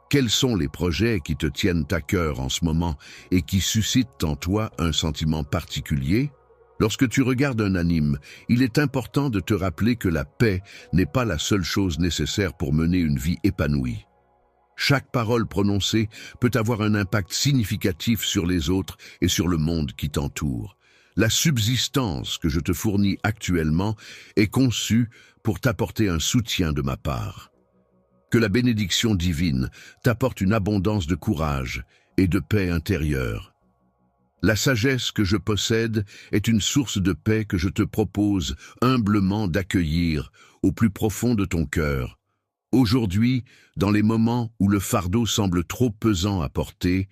Speaker 1: Quels sont les projets qui te tiennent à cœur en ce moment et qui suscitent en toi un sentiment particulier? Lorsque tu regardes un anime, il est important de te rappeler que la paix n'est pas la seule chose nécessaire pour mener une vie épanouie. Chaque parole prononcée peut avoir un impact significatif sur les autres et sur le monde qui t'entoure. La subsistance que je te fournis actuellement est conçue pour t'apporter un soutien de ma part. Que la bénédiction divine t'apporte une abondance de courage et de paix intérieure. La sagesse que je possède est une source de paix que je te propose humblement d'accueillir au plus profond de ton cœur. Aujourd'hui, dans les moments où le fardeau semble trop pesant à porter,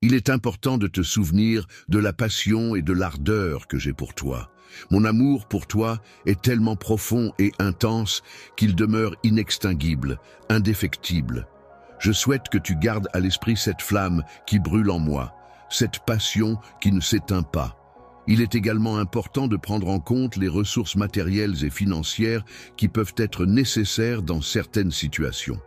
Speaker 1: il est important de te souvenir de la passion et de l'ardeur que j'ai pour toi. Mon amour pour toi est tellement profond et intense qu'il demeure inextinguible, indéfectible. Je souhaite que tu gardes à l'esprit cette flamme qui brûle en moi, cette passion qui ne s'éteint pas. Il est également important de prendre en compte les ressources matérielles et financières qui peuvent être nécessaires dans certaines situations.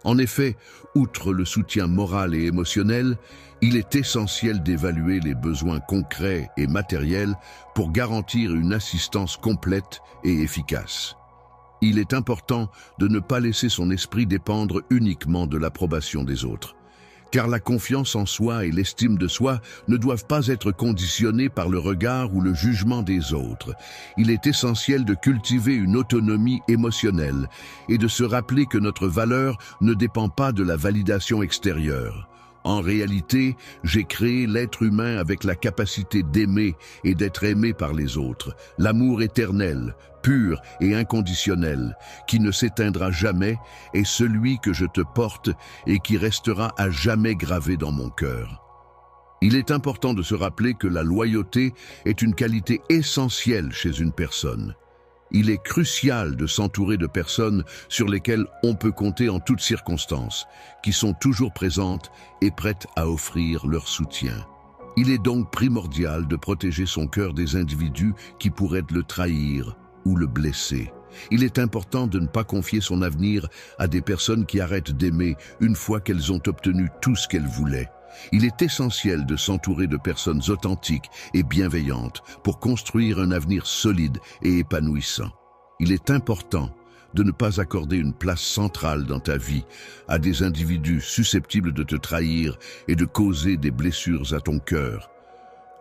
Speaker 1: En effet, outre le soutien moral et émotionnel, il est essentiel d'évaluer les besoins concrets et matériels pour garantir une assistance complète et efficace. Il est important de ne pas laisser son esprit dépendre uniquement de l'approbation des autres, car la confiance en soi et l'estime de soi ne doivent pas être conditionnées par le regard ou le jugement des autres. Il est essentiel de cultiver une autonomie émotionnelle et de se rappeler que notre valeur ne dépend pas de la validation extérieure. En réalité, j'ai créé l'être humain avec la capacité d'aimer et d'être aimé par les autres. L'amour éternel, pur et inconditionnel, qui ne s'éteindra jamais, est celui que je te porte et qui restera à jamais gravé dans mon cœur. Il est important de se rappeler que la loyauté est une qualité essentielle chez une personne. Il est crucial de s'entourer de personnes sur lesquelles on peut compter en toutes circonstances, qui sont toujours présentes et prêtes à offrir leur soutien. Il est donc primordial de protéger son cœur des individus qui pourraient le trahir ou le blesser. Il est important de ne pas confier son avenir à des personnes qui arrêtent d'aimer une fois qu'elles ont obtenu tout ce qu'elles voulaient. Il est essentiel de s'entourer de personnes authentiques et bienveillantes pour construire un avenir solide et épanouissant. Il est important de ne pas accorder une place centrale dans ta vie à des individus susceptibles de te trahir et de causer des blessures à ton cœur.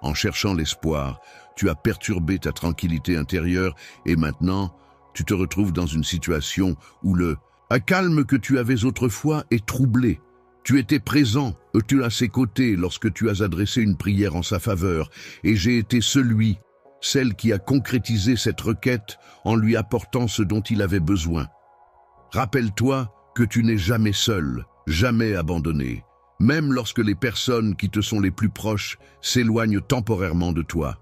Speaker 1: En cherchant l'espoir, tu as perturbé ta tranquillité intérieure et maintenant, tu te retrouves dans une situation où le calme que tu avais autrefois est troublé. Tu étais présent, tu à ses côtés lorsque tu as adressé une prière en sa faveur, et j'ai été celle qui a concrétisé cette requête en lui apportant ce dont il avait besoin. Rappelle-toi que tu n'es jamais seul, jamais abandonné, même lorsque les personnes qui te sont les plus proches s'éloignent temporairement de toi.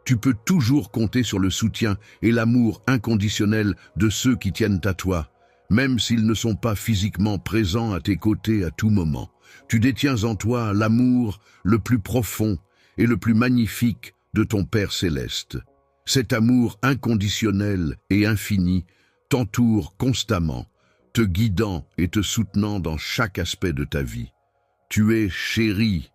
Speaker 1: Tu peux toujours compter sur le soutien et l'amour inconditionnel de ceux qui tiennent à toi. Même s'ils ne sont pas physiquement présents à tes côtés à tout moment. Tu détiens en toi l'amour le plus profond et le plus magnifique de ton Père céleste. Cet amour inconditionnel et infini t'entoure constamment, te guidant et te soutenant dans chaque aspect de ta vie. Tu es chéri,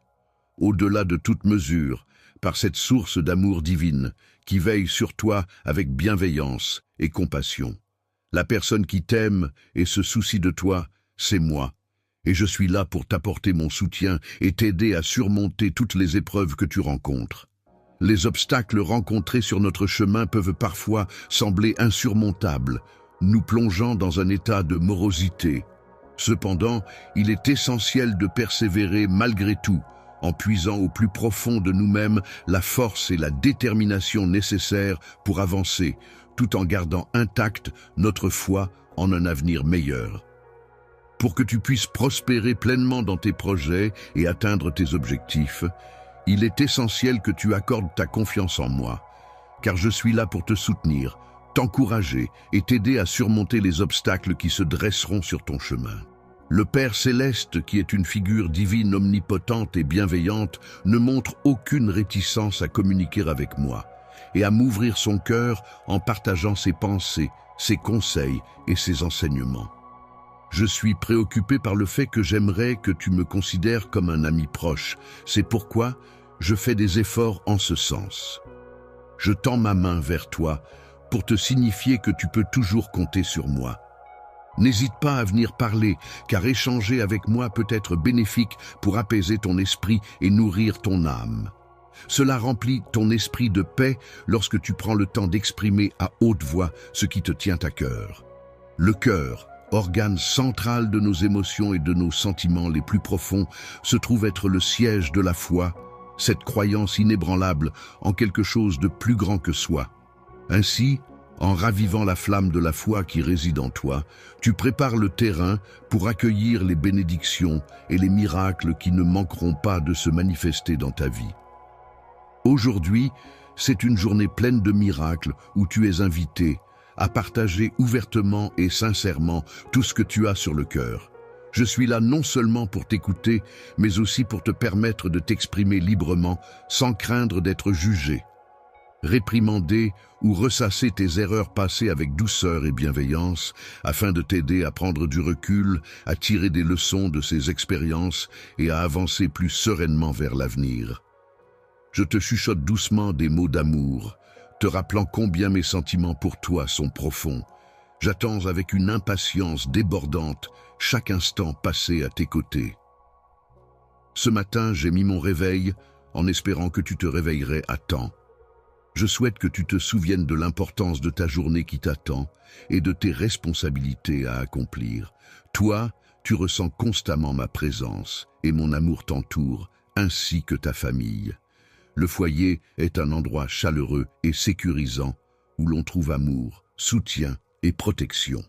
Speaker 1: au-delà de toute mesure, par cette source d'amour divine qui veille sur toi avec bienveillance et compassion. La personne qui t'aime et se soucie de toi, c'est moi, et je suis là pour t'apporter mon soutien et t'aider à surmonter toutes les épreuves que tu rencontres. Les obstacles rencontrés sur notre chemin peuvent parfois sembler insurmontables, nous plongeant dans un état de morosité. Cependant, il est essentiel de persévérer malgré tout, en puisant au plus profond de nous-mêmes la force et la détermination nécessaires pour avancer, tout en gardant intacte notre foi en un avenir meilleur. Pour que tu puisses prospérer pleinement dans tes projets et atteindre tes objectifs, il est essentiel que tu accordes ta confiance en moi, car je suis là pour te soutenir, t'encourager et t'aider à surmonter les obstacles qui se dresseront sur ton chemin. Le Père Céleste, qui est une figure divine omnipotente et bienveillante, ne montre aucune réticence à communiquer avec moi et à m'ouvrir son cœur en partageant ses pensées, ses conseils et ses enseignements. Je suis préoccupé par le fait que j'aimerais que tu me considères comme un ami proche. C'est pourquoi je fais des efforts en ce sens. Je tends ma main vers toi pour te signifier que tu peux toujours compter sur moi. N'hésite pas à venir parler, car échanger avec moi peut être bénéfique pour apaiser ton esprit et nourrir ton âme. Cela remplit ton esprit de paix lorsque tu prends le temps d'exprimer à haute voix ce qui te tient à cœur. Le cœur, organe central de nos émotions et de nos sentiments les plus profonds, se trouve être le siège de la foi, cette croyance inébranlable en quelque chose de plus grand que soi. Ainsi, en ravivant la flamme de la foi qui réside en toi, tu prépares le terrain pour accueillir les bénédictions et les miracles qui ne manqueront pas de se manifester dans ta vie. Aujourd'hui, c'est une journée pleine de miracles où tu es invité à partager ouvertement et sincèrement tout ce que tu as sur le cœur. Je suis là non seulement pour t'écouter, mais aussi pour te permettre de t'exprimer librement sans craindre d'être jugé. Réprimander ou ressasser tes erreurs passées avec douceur et bienveillance afin de t'aider à prendre du recul, à tirer des leçons de ces expériences et à avancer plus sereinement vers l'avenir. Je te chuchote doucement des mots d'amour, te rappelant combien mes sentiments pour toi sont profonds. J'attends avec une impatience débordante chaque instant passé à tes côtés. Ce matin, j'ai mis mon réveil en espérant que tu te réveillerais à temps. Je souhaite que tu te souviennes de l'importance de ta journée qui t'attend et de tes responsabilités à accomplir. Toi, tu ressens constamment ma présence et mon amour t'entoure, ainsi que ta famille. Le foyer est un endroit chaleureux et sécurisant où l'on trouve amour, soutien et protection.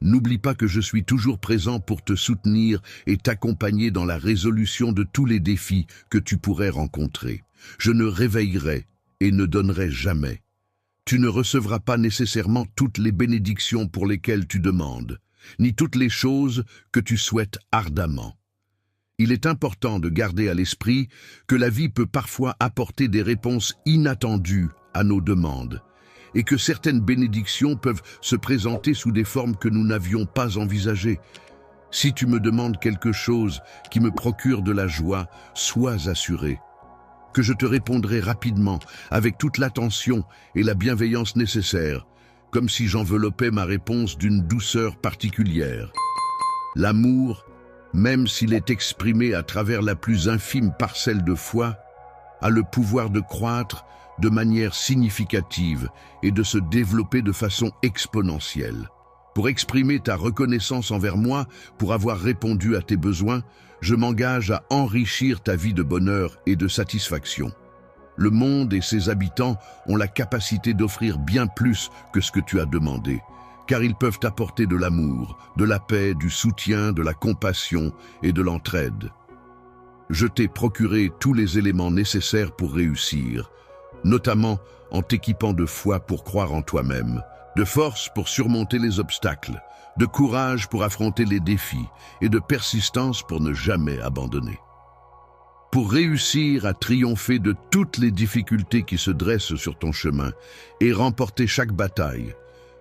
Speaker 1: N'oublie pas que je suis toujours présent pour te soutenir et t'accompagner dans la résolution de tous les défis que tu pourrais rencontrer. Je ne réveillerai et ne donnerai jamais. Tu ne recevras pas nécessairement toutes les bénédictions pour lesquelles tu demandes, ni toutes les choses que tu souhaites ardemment. Il est important de garder à l'esprit que la vie peut parfois apporter des réponses inattendues à nos demandes, et que certaines bénédictions peuvent se présenter sous des formes que nous n'avions pas envisagées. Si tu me demandes quelque chose qui me procure de la joie, sois assuré que je te répondrai rapidement, avec toute l'attention et la bienveillance nécessaires, comme si j'enveloppais ma réponse d'une douceur particulière. L'amour, même s'il est exprimé à travers la plus infime parcelle de foi, a le pouvoir de croître de manière significative et de se développer de façon exponentielle. Pour exprimer ta reconnaissance envers moi, pour avoir répondu à tes besoins, je m'engage à enrichir ta vie de bonheur et de satisfaction. Le monde et ses habitants ont la capacité d'offrir bien plus que ce que tu as demandé, car ils peuvent apporter de l'amour, de la paix, du soutien, de la compassion et de l'entraide. Je t'ai procuré tous les éléments nécessaires pour réussir, notamment en t'équipant de foi pour croire en toi-même, de force pour surmonter les obstacles, de courage pour affronter les défis et de persistance pour ne jamais abandonner. Pour réussir à triompher de toutes les difficultés qui se dressent sur ton chemin et remporter chaque bataille,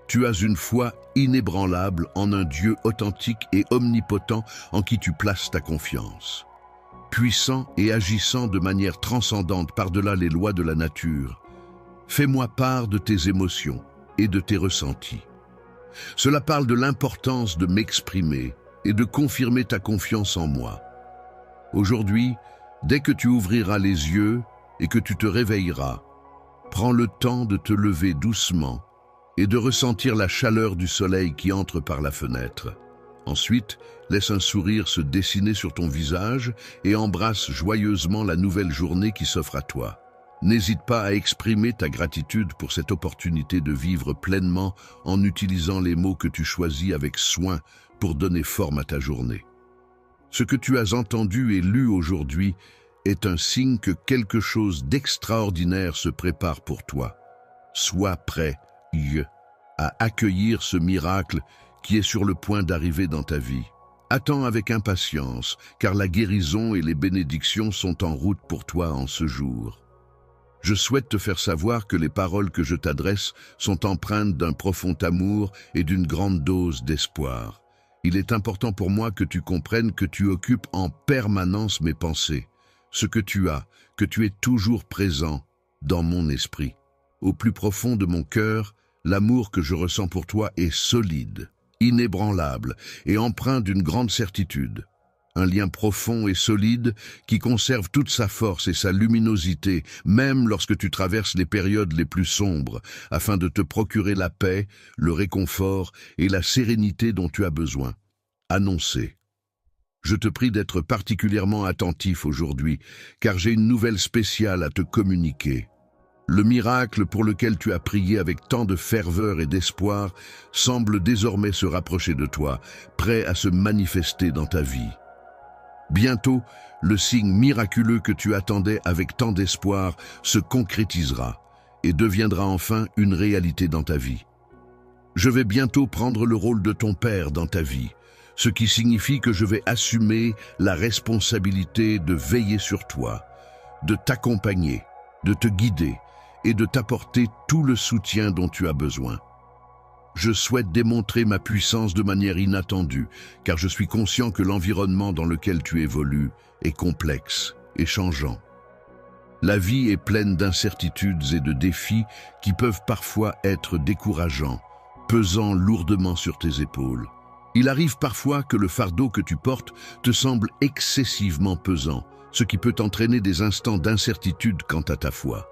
Speaker 1: tu as une foi inébranlable en un Dieu authentique et omnipotent en qui tu places ta confiance. Puissant et agissant de manière transcendante par-delà les lois de la nature, fais-moi part de tes émotions et de tes ressentis. Cela parle de l'importance de m'exprimer et de confirmer ta confiance en moi. Aujourd'hui, dès que tu ouvriras les yeux et que tu te réveilleras, prends le temps de te lever doucement et de ressentir la chaleur du soleil qui entre par la fenêtre. Ensuite, laisse un sourire se dessiner sur ton visage et embrasse joyeusement la nouvelle journée qui s'offre à toi. N'hésite pas à exprimer ta gratitude pour cette opportunité de vivre pleinement en utilisant les mots que tu choisis avec soin pour donner forme à ta journée. Ce que tu as entendu et lu aujourd'hui est un signe que quelque chose d'extraordinaire se prépare pour toi. Sois prêt, à accueillir ce miracle qui est sur le point d'arriver dans ta vie. Attends avec impatience, car la guérison et les bénédictions sont en route pour toi en ce jour. Je souhaite te faire savoir que les paroles que je t'adresse sont empreintes d'un profond amour et d'une grande dose d'espoir. Il est important pour moi que tu comprennes que tu occupes en permanence mes pensées, ce que tu as, que tu es toujours présent dans mon esprit. Au plus profond de mon cœur, l'amour que je ressens pour toi est solide, inébranlable et empreint d'une grande certitude. Un lien profond et solide qui conserve toute sa force et sa luminosité, même lorsque tu traverses les périodes les plus sombres, afin de te procurer la paix, le réconfort et la sérénité dont tu as besoin. Annoncé. Je te prie d'être particulièrement attentif aujourd'hui, car j'ai une nouvelle spéciale à te communiquer. Le miracle pour lequel tu as prié avec tant de ferveur et d'espoir semble désormais se rapprocher de toi, prêt à se manifester dans ta vie. Bientôt, le signe miraculeux que tu attendais avec tant d'espoir se concrétisera et deviendra enfin une réalité dans ta vie. Je vais bientôt prendre le rôle de ton père dans ta vie, ce qui signifie que je vais assumer la responsabilité de veiller sur toi, de t'accompagner, de te guider et de t'apporter tout le soutien dont tu as besoin. Je souhaite démontrer ma puissance de manière inattendue, car je suis conscient que l'environnement dans lequel tu évolues est complexe et changeant. La vie est pleine d'incertitudes et de défis qui peuvent parfois être décourageants, pesant lourdement sur tes épaules. Il arrive parfois que le fardeau que tu portes te semble excessivement pesant, ce qui peut entraîner des instants d'incertitude quant à ta foi.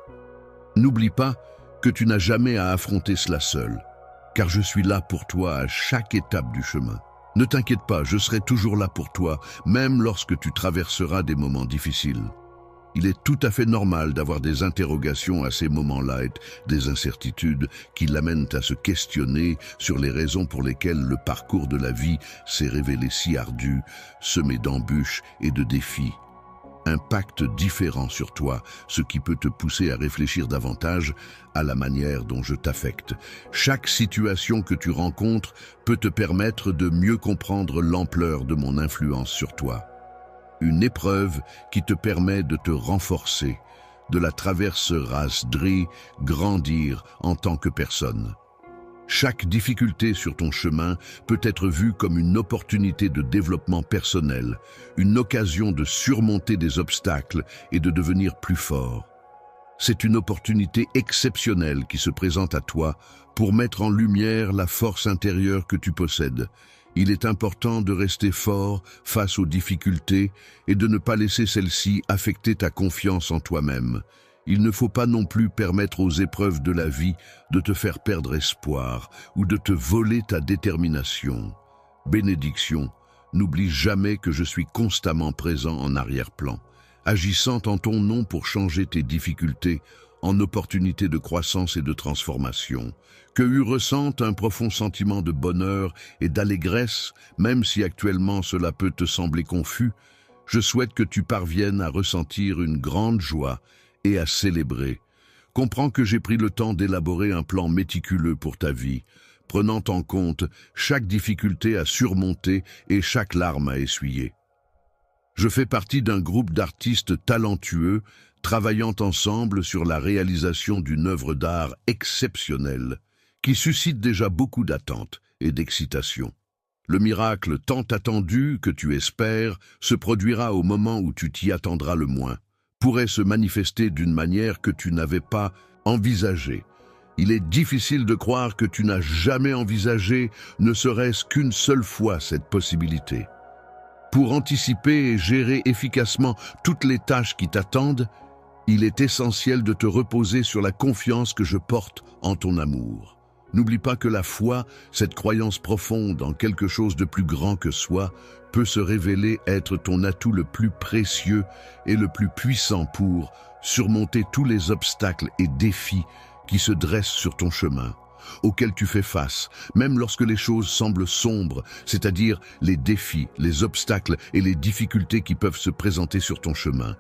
Speaker 1: N'oublie pas que tu n'as jamais à affronter cela seul, car je suis là pour toi à chaque étape du chemin. Ne t'inquiète pas, je serai toujours là pour toi, même lorsque tu traverseras des moments difficiles. Il est tout à fait normal d'avoir des interrogations à ces moments-là et des incertitudes qui l'amènent à se questionner sur les raisons pour lesquelles le parcours de la vie s'est révélé si ardu, semé d'embûches et de défis. Impact différent sur toi, ce qui peut te pousser à réfléchir davantage à la manière dont je t'affecte. Chaque situation que tu rencontres peut te permettre de mieux comprendre l'ampleur de mon influence sur toi. Une épreuve qui te permet de te renforcer, de la traverseras grandir en tant que personne. Chaque difficulté sur ton chemin peut être vue comme une opportunité de développement personnel, une occasion de surmonter des obstacles et de devenir plus fort. C'est une opportunité exceptionnelle qui se présente à toi pour mettre en lumière la force intérieure que tu possèdes. Il est important de rester fort face aux difficultés et de ne pas laisser celles-ci affecter ta confiance en toi-même. Il ne faut pas non plus permettre aux épreuves de la vie de te faire perdre espoir ou de te voler ta détermination. Bénédiction, n'oublie jamais que je suis constamment présent en arrière-plan, agissant en ton nom pour changer tes difficultés en opportunités de croissance et de transformation. Que tu ressentes un profond sentiment de bonheur et d'allégresse, même si actuellement cela peut te sembler confus, je souhaite que tu parviennes à ressentir une grande joie et à célébrer. Comprends que j'ai pris le temps d'élaborer un plan méticuleux pour ta vie, prenant en compte chaque difficulté à surmonter et chaque larme à essuyer. Je fais partie d'un groupe d'artistes talentueux travaillant ensemble sur la réalisation d'une œuvre d'art exceptionnelle qui suscite déjà beaucoup d'attentes et d'excitation. Le miracle tant attendu que tu espères se produira au moment où tu t'y attendras le moins, pourrait se manifester d'une manière que tu n'avais pas envisagée. Il est difficile de croire que tu n'as jamais envisagé, ne serait-ce qu'une seule fois, cette possibilité. Pour anticiper et gérer efficacement toutes les tâches qui t'attendent, il est essentiel de te reposer sur la confiance que je porte en ton amour. N'oublie pas que la foi, cette croyance profonde en quelque chose de plus grand que soi, peut se révéler être ton atout le plus précieux et le plus puissant pour surmonter tous les obstacles et défis qui se dressent sur ton chemin, auxquels tu fais face, même lorsque les choses semblent sombres, c'est-à-dire les défis, les obstacles et les difficultés qui peuvent se présenter sur ton chemin.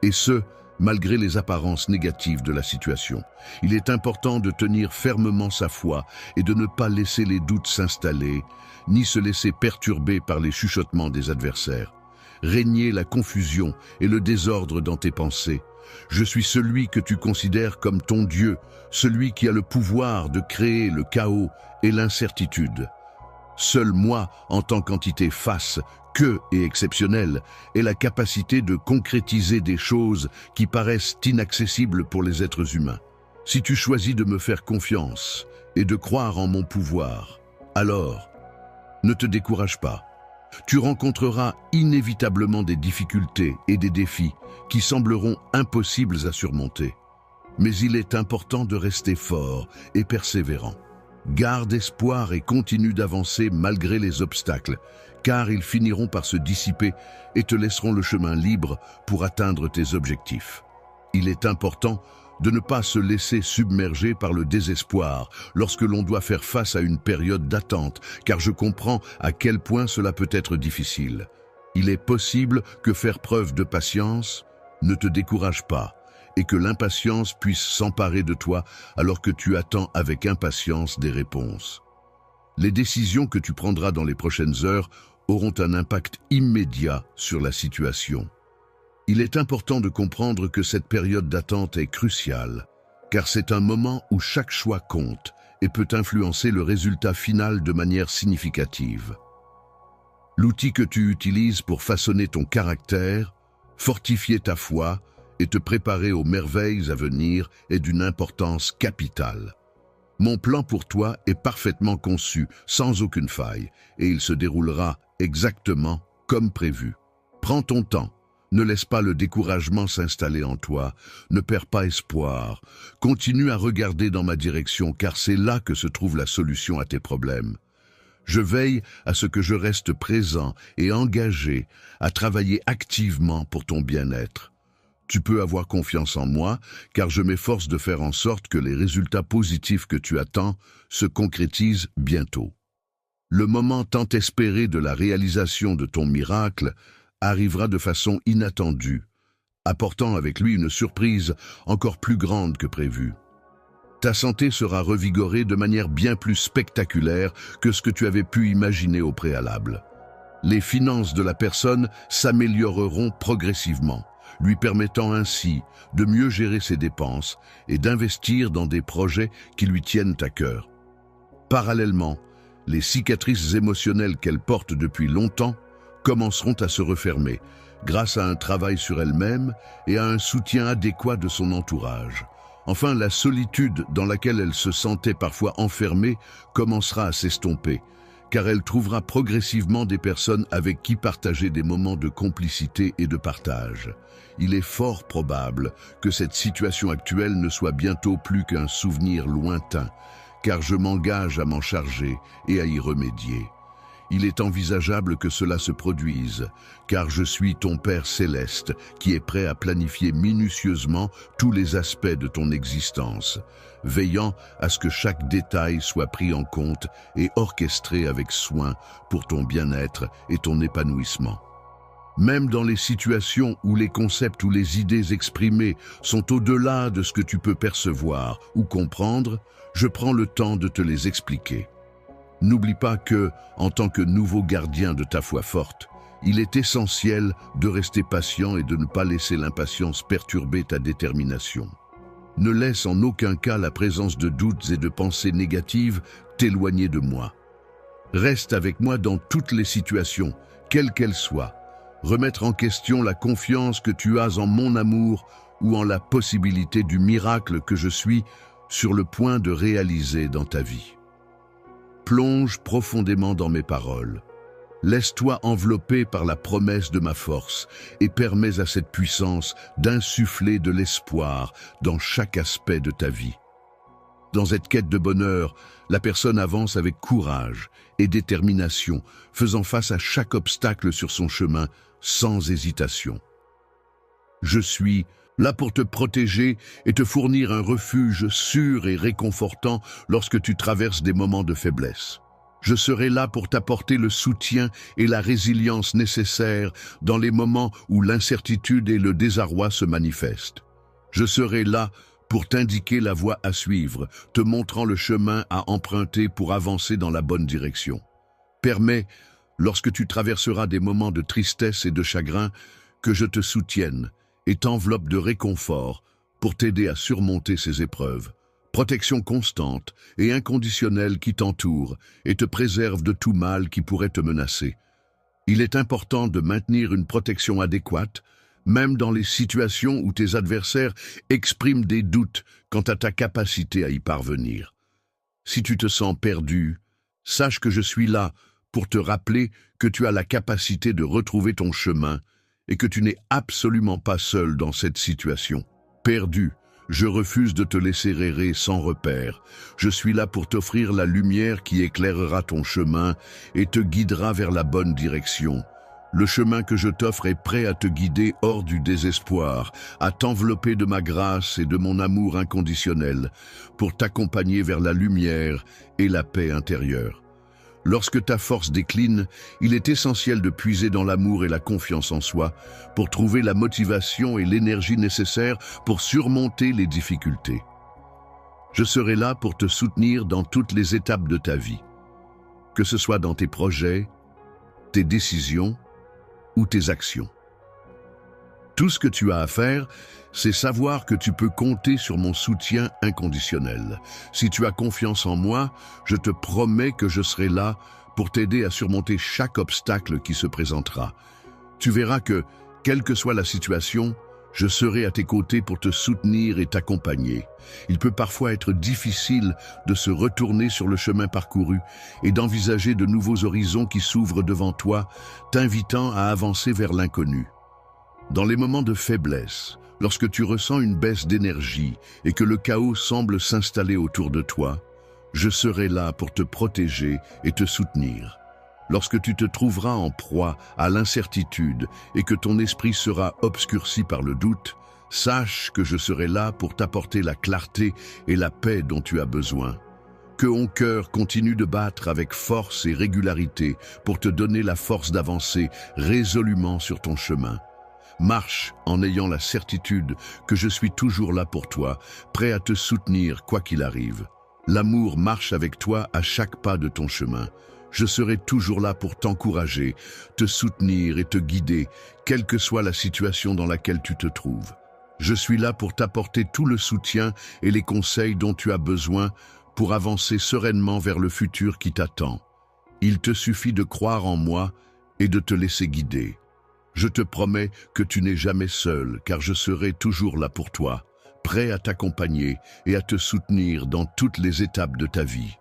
Speaker 1: Et ce, malgré les apparences négatives de la situation. Il est important de tenir fermement sa foi et de ne pas laisser les doutes s'installer, ni se laisser perturber par les chuchotements des adversaires. Régner la confusion et le désordre dans tes pensées. Je suis celui que tu considères comme ton Dieu, celui qui a le pouvoir de créer le chaos et l'incertitude. Seul moi, en tant qu'entité face, et exceptionnelle, est la capacité de concrétiser des choses qui paraissent inaccessibles pour les êtres humains. Si tu choisis de me faire confiance et de croire en mon pouvoir, alors, ne te décourage pas. Tu rencontreras inévitablement des difficultés et des défis qui sembleront impossibles à surmonter. Mais il est important de rester fort et persévérant. Garde espoir et continue d'avancer malgré les obstacles, car ils finiront par se dissiper et te laisseront le chemin libre pour atteindre tes objectifs. Il est important de ne pas se laisser submerger par le désespoir lorsque l'on doit faire face à une période d'attente, car je comprends à quel point cela peut être difficile. Il est possible que faire preuve de patience ne te décourage pas, et que l'impatience puisse s'emparer de toi alors que tu attends avec impatience des réponses. Les décisions que tu prendras dans les prochaines heures auront un impact immédiat sur la situation. Il est important de comprendre que cette période d'attente est cruciale, car c'est un moment où chaque choix compte et peut influencer le résultat final de manière significative. L'outil que tu utilises pour façonner ton caractère, fortifier ta foi et te préparer aux merveilles à venir est d'une importance capitale. Mon plan pour toi est parfaitement conçu, sans aucune faille, et il se déroulera exactement comme prévu. Prends ton temps, ne laisse pas le découragement s'installer en toi, ne perds pas espoir, continue à regarder dans ma direction car c'est là que se trouve la solution à tes problèmes. Je veille à ce que je reste présent et engagé à travailler activement pour ton bien-être. Tu peux avoir confiance en moi, car je m'efforce de faire en sorte que les résultats positifs que tu attends se concrétisent bientôt. Le moment tant espéré de la réalisation de ton miracle arrivera de façon inattendue, apportant avec lui une surprise encore plus grande que prévu. Ta santé sera revigorée de manière bien plus spectaculaire que ce que tu avais pu imaginer au préalable. Les finances de la personne s'amélioreront progressivement, lui permettant ainsi de mieux gérer ses dépenses et d'investir dans des projets qui lui tiennent à cœur. Parallèlement, les cicatrices émotionnelles qu'elle porte depuis longtemps commenceront à se refermer, grâce à un travail sur elle-même et à un soutien adéquat de son entourage. Enfin, la solitude dans laquelle elle se sentait parfois enfermée commencera à s'estomper, car elle trouvera progressivement des personnes avec qui partager des moments de complicité et de partage. Il est fort probable que cette situation actuelle ne soit bientôt plus qu'un souvenir lointain, car je m'engage à m'en charger et à y remédier. Il est envisageable que cela se produise, car je suis ton Père céleste qui est prêt à planifier minutieusement tous les aspects de ton existence, veillant à ce que chaque détail soit pris en compte et orchestré avec soin pour ton bien-être et ton épanouissement. Même dans les situations où les concepts ou les idées exprimées sont au-delà de ce que tu peux percevoir ou comprendre, je prends le temps de te les expliquer. N'oublie pas que, en tant que nouveau gardien de ta foi forte, il est essentiel de rester patient et de ne pas laisser l'impatience perturber ta détermination. Ne laisse en aucun cas la présence de doutes et de pensées négatives t'éloigner de moi. Reste avec moi dans toutes les situations, quelles qu'elles soient. Remettre en question la confiance que tu as en mon amour ou en la possibilité du miracle que je suis sur le point de réaliser dans ta vie. Plonge profondément dans mes paroles. Laisse-toi envelopper par la promesse de ma force et permets à cette puissance d'insuffler de l'espoir dans chaque aspect de ta vie. Dans cette quête de bonheur, la personne avance avec courage et détermination, faisant face à chaque obstacle sur son chemin sans hésitation. Je suis là pour te protéger et te fournir un refuge sûr et réconfortant lorsque tu traverses des moments de faiblesse. Je serai là pour t'apporter le soutien et la résilience nécessaires dans les moments où l'incertitude et le désarroi se manifestent. Je serai là pour t'indiquer la voie à suivre, te montrant le chemin à emprunter pour avancer dans la bonne direction. Permets, lorsque tu traverseras des moments de tristesse et de chagrin, que je te soutienne et t'enveloppe de réconfort pour t'aider à surmonter ces épreuves. Protection constante et inconditionnelle qui t'entoure et te préserve de tout mal qui pourrait te menacer. Il est important de maintenir une protection adéquate, même dans les situations où tes adversaires expriment des doutes quant à ta capacité à y parvenir. Si tu te sens perdu, sache que je suis là pour te rappeler que tu as la capacité de retrouver ton chemin et que tu n'es absolument pas seul dans cette situation. Perdu, je refuse de te laisser errer sans repère. Je suis là pour t'offrir la lumière qui éclairera ton chemin et te guidera vers la bonne direction. Le chemin que je t'offre est prêt à te guider hors du désespoir, à t'envelopper de ma grâce et de mon amour inconditionnel, pour t'accompagner vers la lumière et la paix intérieure. Lorsque ta force décline, il est essentiel de puiser dans l'amour et la confiance en soi pour trouver la motivation et l'énergie nécessaires pour surmonter les difficultés. Je serai là pour te soutenir dans toutes les étapes de ta vie, que ce soit dans tes projets, tes décisions ou tes actions. Tout ce que tu as à faire, c'est savoir que tu peux compter sur mon soutien inconditionnel. Si tu as confiance en moi, je te promets que je serai là pour t'aider à surmonter chaque obstacle qui se présentera. Tu verras que, quelle que soit la situation, je serai à tes côtés pour te soutenir et t'accompagner. Il peut parfois être difficile de se retourner sur le chemin parcouru et d'envisager de nouveaux horizons qui s'ouvrent devant toi, t'invitant à avancer vers l'inconnu. Dans les moments de faiblesse, lorsque tu ressens une baisse d'énergie et que le chaos semble s'installer autour de toi, Je serai là pour te protéger et te soutenir. Lorsque tu te trouveras en proie à l'incertitude et que ton esprit sera obscurci par le doute, sache que je serai là pour t'apporter la clarté et la paix dont tu as besoin. Que ton cœur continue de battre avec force et régularité pour te donner la force d'avancer résolument sur ton chemin. Marche en ayant la certitude que je suis toujours là pour toi, prêt à te soutenir quoi qu'il arrive. L'amour marche avec toi à chaque pas de ton chemin. Je serai toujours là pour t'encourager, te soutenir et te guider, quelle que soit la situation dans laquelle tu te trouves. Je suis là pour t'apporter tout le soutien et les conseils dont tu as besoin pour avancer sereinement vers le futur qui t'attend. Il te suffit de croire en moi et de te laisser guider. Je te promets que tu n'es jamais seul, car je serai toujours là pour toi, prêt à t'accompagner et à te soutenir dans toutes les étapes de ta vie.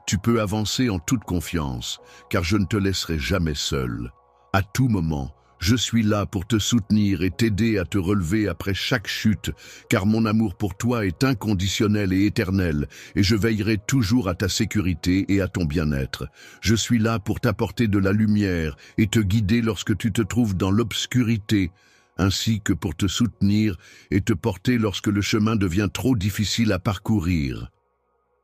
Speaker 1: Tu peux avancer en toute confiance, car je ne te laisserai jamais seul. À tout moment, je suis là pour te soutenir et t'aider à te relever après chaque chute, car mon amour pour toi est inconditionnel et éternel, et je veillerai toujours à ta sécurité et à ton bien-être. Je suis là pour t'apporter de la lumière et te guider lorsque tu te trouves dans l'obscurité, ainsi que pour te soutenir et te porter lorsque le chemin devient trop difficile à parcourir.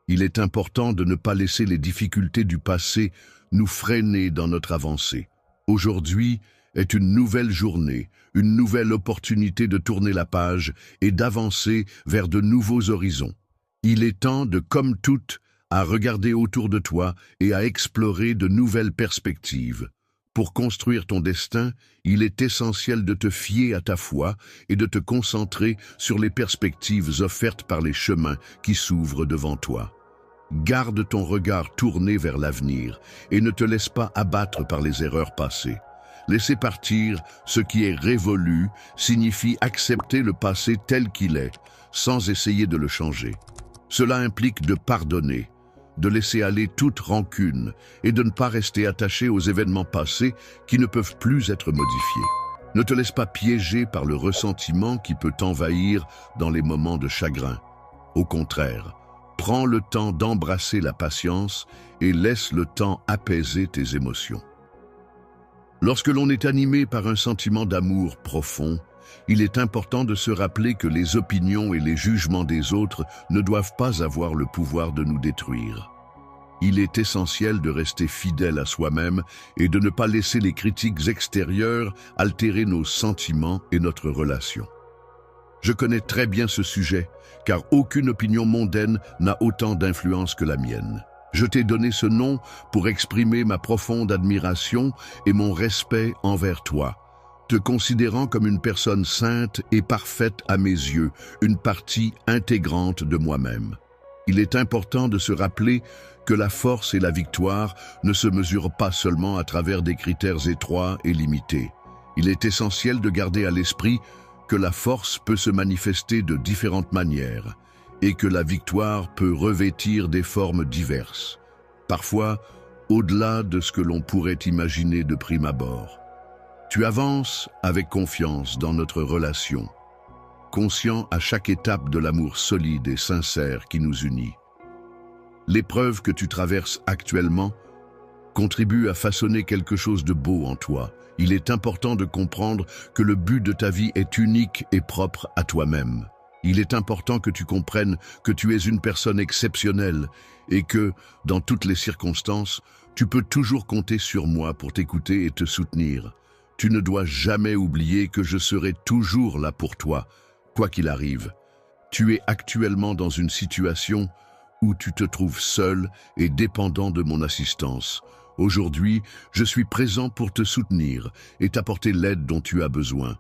Speaker 1: Il est important de ne pas laisser les difficultés du passé nous freiner dans notre avancée. Aujourd'hui est une nouvelle journée, une nouvelle opportunité de tourner la page et d'avancer vers de nouveaux horizons. Il est temps de, comme toutes, à regarder autour de toi et à explorer de nouvelles perspectives. Pour construire ton destin, il est essentiel de te fier à ta foi et de te concentrer sur les perspectives offertes par les chemins qui s'ouvrent devant toi. Garde ton regard tourné vers l'avenir et ne te laisse pas abattre par les erreurs passées. Laisser partir ce qui est révolu signifie accepter le passé tel qu'il est, sans essayer de le changer. Cela implique de pardonner, de laisser aller toute rancune et de ne pas rester attaché aux événements passés qui ne peuvent plus être modifiés. Ne te laisse pas piéger par le ressentiment qui peut t'envahir dans les moments de chagrin. Au contraire, prends le temps d'embrasser la patience et laisse le temps apaiser tes émotions. Lorsque l'on est animé par un sentiment d'amour profond, il est important de se rappeler que les opinions et les jugements des autres ne doivent pas avoir le pouvoir de nous détruire. Il est essentiel de rester fidèle à soi-même et de ne pas laisser les critiques extérieures altérer nos sentiments et notre relation. Je connais très bien ce sujet, car aucune opinion mondaine n'a autant d'influence que la mienne. Je t'ai donné ce nom pour exprimer ma profonde admiration et mon respect envers toi, te considérant comme une personne sainte et parfaite à mes yeux, une partie intégrante de moi-même. Il est important de se rappeler que la force et la victoire ne se mesurent pas seulement à travers des critères étroits et limités. Il est essentiel de garder à l'esprit que la force peut se manifester de différentes manières et que la victoire peut revêtir des formes diverses, parfois au-delà de ce que l'on pourrait imaginer de prime abord. Tu avances avec confiance dans notre relation, conscient à chaque étape de l'amour solide et sincère qui nous unit. L'épreuve que tu traverses actuellement contribue à façonner quelque chose de beau en toi. Il est important de comprendre que le but de ta vie est unique et propre à toi-même. Il est important que tu comprennes que tu es une personne exceptionnelle et que, dans toutes les circonstances, tu peux toujours compter sur moi pour t'écouter et te soutenir. Tu ne dois jamais oublier que je serai toujours là pour toi, quoi qu'il arrive. Tu es actuellement dans une situation où tu te trouves seul et dépendant de mon assistance. Aujourd'hui, je suis présent pour te soutenir et t'apporter l'aide dont tu as besoin.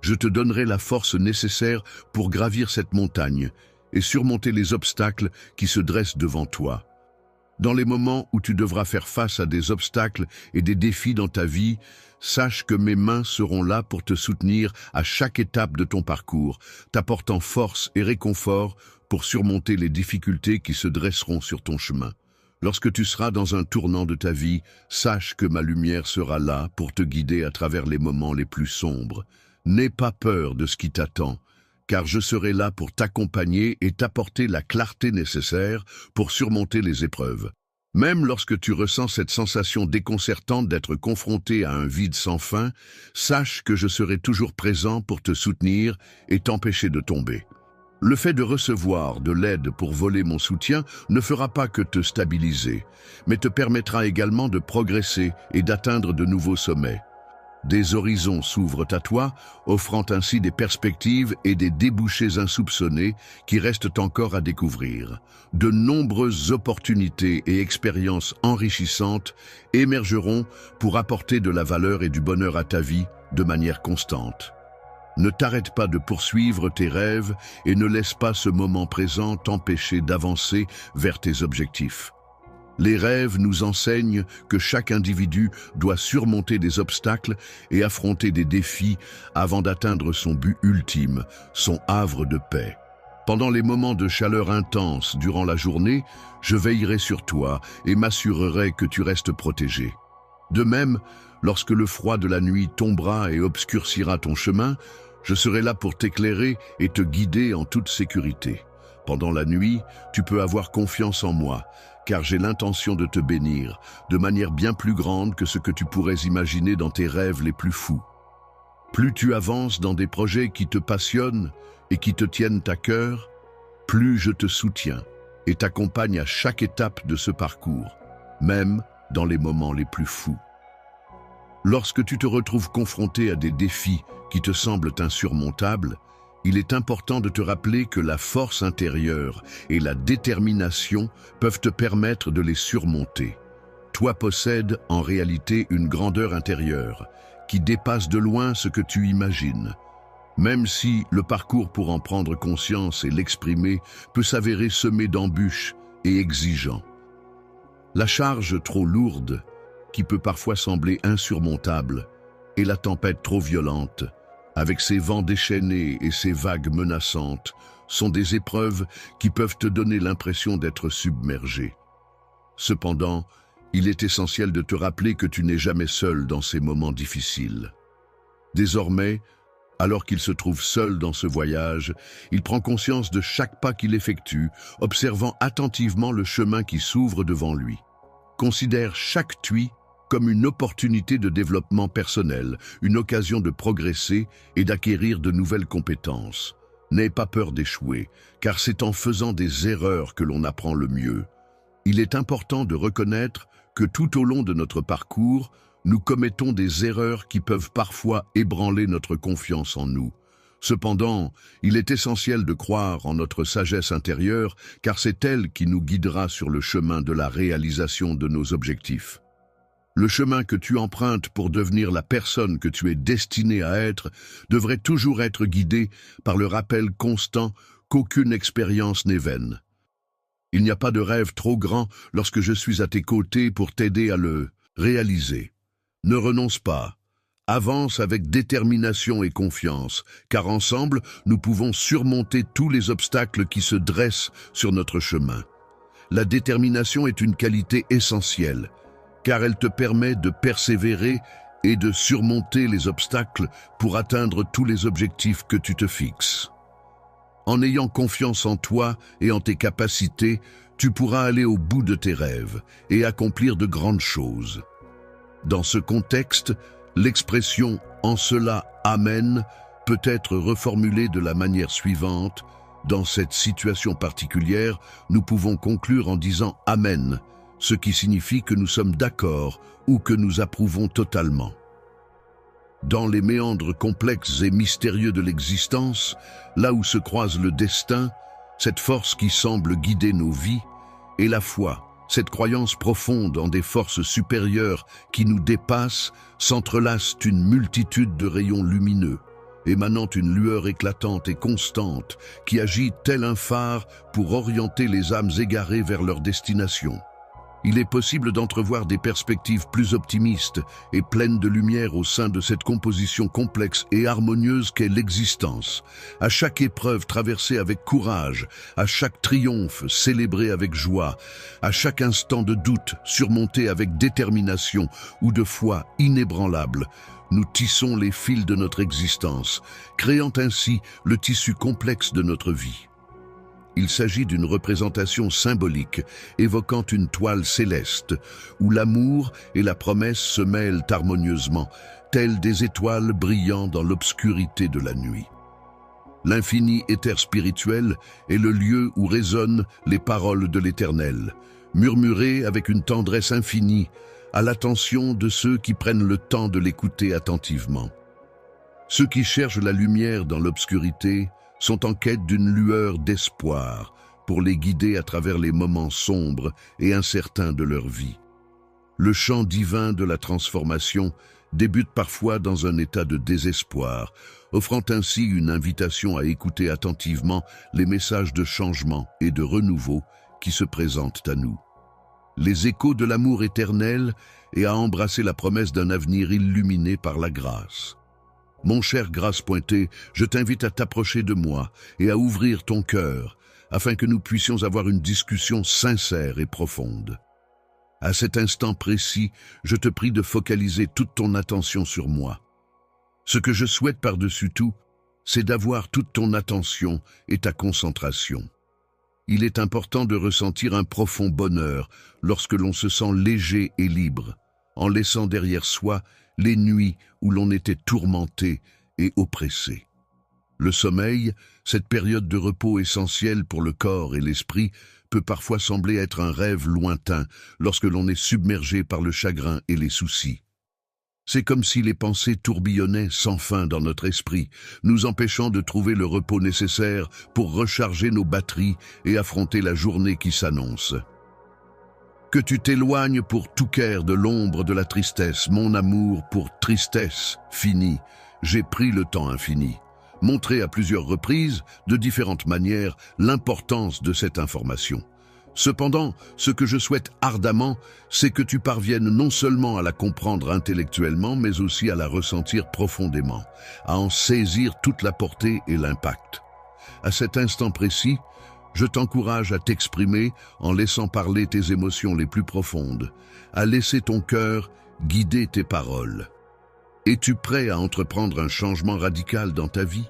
Speaker 1: Je te donnerai la force nécessaire pour gravir cette montagne et surmonter les obstacles qui se dressent devant toi. Dans les moments où tu devras faire face à des obstacles et des défis dans ta vie, sache que mes mains seront là pour te soutenir à chaque étape de ton parcours, t'apportant force et réconfort pour surmonter les difficultés qui se dresseront sur ton chemin. Lorsque tu seras dans un tournant de ta vie, sache que ma lumière sera là pour te guider à travers les moments les plus sombres. N'aie pas peur de ce qui t'attend, car je serai là pour t'accompagner et t'apporter la clarté nécessaire pour surmonter les épreuves. Même lorsque tu ressens cette sensation déconcertante d'être confronté à un vide sans fin, sache que je serai toujours présent pour te soutenir et t'empêcher de tomber. Le fait de recevoir de l'aide pour voler mon soutien ne fera pas que te stabiliser, mais te permettra également de progresser et d'atteindre de nouveaux sommets. Des horizons s'ouvrent à toi, offrant ainsi des perspectives et des débouchés insoupçonnés qui restent encore à découvrir. De nombreuses opportunités et expériences enrichissantes émergeront pour apporter de la valeur et du bonheur à ta vie de manière constante. Ne t'arrête pas de poursuivre tes rêves et ne laisse pas ce moment présent t'empêcher d'avancer vers tes objectifs. Les rêves nous enseignent que chaque individu doit surmonter des obstacles et affronter des défis avant d'atteindre son but ultime, son havre de paix. Pendant les moments de chaleur intense durant la journée, je veillerai sur toi et m'assurerai que tu restes protégé. De même, lorsque le froid de la nuit tombera et obscurcira ton chemin, je serai là pour t'éclairer et te guider en toute sécurité. Pendant la nuit, tu peux avoir confiance en moi, car j'ai l'intention de te bénir, de manière bien plus grande que ce que tu pourrais imaginer dans tes rêves les plus fous. Plus tu avances dans des projets qui te passionnent et qui te tiennent à cœur, plus je te soutiens et t'accompagne à chaque étape de ce parcours, même dans les moments les plus fous. Lorsque tu te retrouves confronté à des défis qui te semblent insurmontables, il est important de te rappeler que la force intérieure et la détermination peuvent te permettre de les surmonter. Toi possèdes en réalité une grandeur intérieure qui dépasse de loin ce que tu imagines. Même si le parcours pour en prendre conscience et l'exprimer peut s'avérer semé d'embûches et exigeant. La charge trop lourde, qui peut parfois sembler insurmontable, et la tempête trop violente, avec ses vents déchaînés et ses vagues menaçantes, sont des épreuves qui peuvent te donner l'impression d'être submergé. Cependant, il est essentiel de te rappeler que tu n'es jamais seul dans ces moments difficiles. Désormais, alors qu'il se trouve seul dans ce voyage, il prend conscience de chaque pas qu'il effectue, observant attentivement le chemin qui s'ouvre devant lui. Considère chaque TUI comme une opportunité de développement personnel, une occasion de progresser et d'acquérir de nouvelles compétences. N'aie pas peur d'échouer, car c'est en faisant des erreurs que l'on apprend le mieux. Il est important de reconnaître que tout au long de notre parcours, nous commettons des erreurs qui peuvent parfois ébranler notre confiance en nous. Cependant, il est essentiel de croire en notre sagesse intérieure, car c'est elle qui nous guidera sur le chemin de la réalisation de nos objectifs. Le chemin que tu empruntes pour devenir la personne que tu es destiné à être devrait toujours être guidé par le rappel constant qu'aucune expérience n'est vaine. Il n'y a pas de rêve trop grand lorsque je suis à tes côtés pour t'aider à le réaliser. Ne renonce pas. Avance avec détermination et confiance, car ensemble, nous pouvons surmonter tous les obstacles qui se dressent sur notre chemin. La détermination est une qualité essentielle, car elle te permet de persévérer et de surmonter les obstacles pour atteindre tous les objectifs que tu te fixes. En ayant confiance en toi et en tes capacités, tu pourras aller au bout de tes rêves et accomplir de grandes choses. Dans ce contexte, l'expression « en cela, Amen » peut être reformulée de la manière suivante. Dans cette situation particulière, nous pouvons conclure en disant « Amen », ce qui signifie que nous sommes d'accord ou que nous approuvons totalement. Dans les méandres complexes et mystérieux de l'existence, là où se croise le destin, cette force qui semble guider nos vies, et la foi, cette croyance profonde en des forces supérieures qui nous dépassent, s'entrelacent une multitude de rayons lumineux, émanant une lueur éclatante et constante qui agit tel un phare pour orienter les âmes égarées vers leur destination. Il est possible d'entrevoir des perspectives plus optimistes et pleines de lumière au sein de cette composition complexe et harmonieuse qu'est l'existence. À chaque épreuve traversée avec courage, à chaque triomphe célébré avec joie, à chaque instant de doute surmonté avec détermination ou de foi inébranlable, Nous tissons les fils de notre existence, créant ainsi le tissu complexe de notre vie. Il s'agit d'une représentation symbolique, évoquant une toile céleste, où l'amour et la promesse se mêlent harmonieusement, telles des étoiles brillant dans l'obscurité de la nuit. L'infini éther spirituel est le lieu où résonnent les paroles de l'Éternel, murmurées avec une tendresse infinie, à l'attention de ceux qui prennent le temps de l'écouter attentivement. Ceux qui cherchent la lumière dans l'obscurité sont en quête d'une lueur d'espoir pour les guider à travers les moments sombres et incertains de leur vie. Le chant divin de la transformation débute parfois dans un état de désespoir, offrant ainsi une invitation à écouter attentivement les messages de changement et de renouveau qui se présentent à nous. Les échos de l'amour éternel et à embrasser la promesse d'un avenir illuminé par la grâce. Mon cher Grâce Pointée, je t'invite à t'approcher de moi et à ouvrir ton cœur, afin que nous puissions avoir une discussion sincère et profonde. À cet instant précis, je te prie de focaliser toute ton attention sur moi. Ce que je souhaite par-dessus tout, c'est d'avoir toute ton attention et ta concentration. Il est important de ressentir un profond bonheur lorsque l'on se sent léger et libre, en laissant derrière soi les nuits où l'on était tourmenté et oppressé. Le sommeil, cette période de repos essentielle pour le corps et l'esprit, peut parfois sembler être un rêve lointain lorsque l'on est submergé par le chagrin et les soucis. C'est comme si les pensées tourbillonnaient sans fin dans notre esprit, nous empêchant de trouver le repos nécessaire pour recharger nos batteries et affronter la journée qui s'annonce. Que tu t'éloignes pour tout caire de l'ombre de la tristesse, mon amour pour tristesse finie. J'ai pris le temps infini. Montré à plusieurs reprises, de différentes manières, l'importance de cette information. Cependant, ce que je souhaite ardemment, c'est que tu parviennes non seulement à la comprendre intellectuellement, mais aussi à la ressentir profondément, à en saisir toute la portée et l'impact. À cet instant précis, je t'encourage à t'exprimer en laissant parler tes émotions les plus profondes, à laisser ton cœur guider tes paroles. Es-tu prêt à entreprendre un changement radical dans ta vie?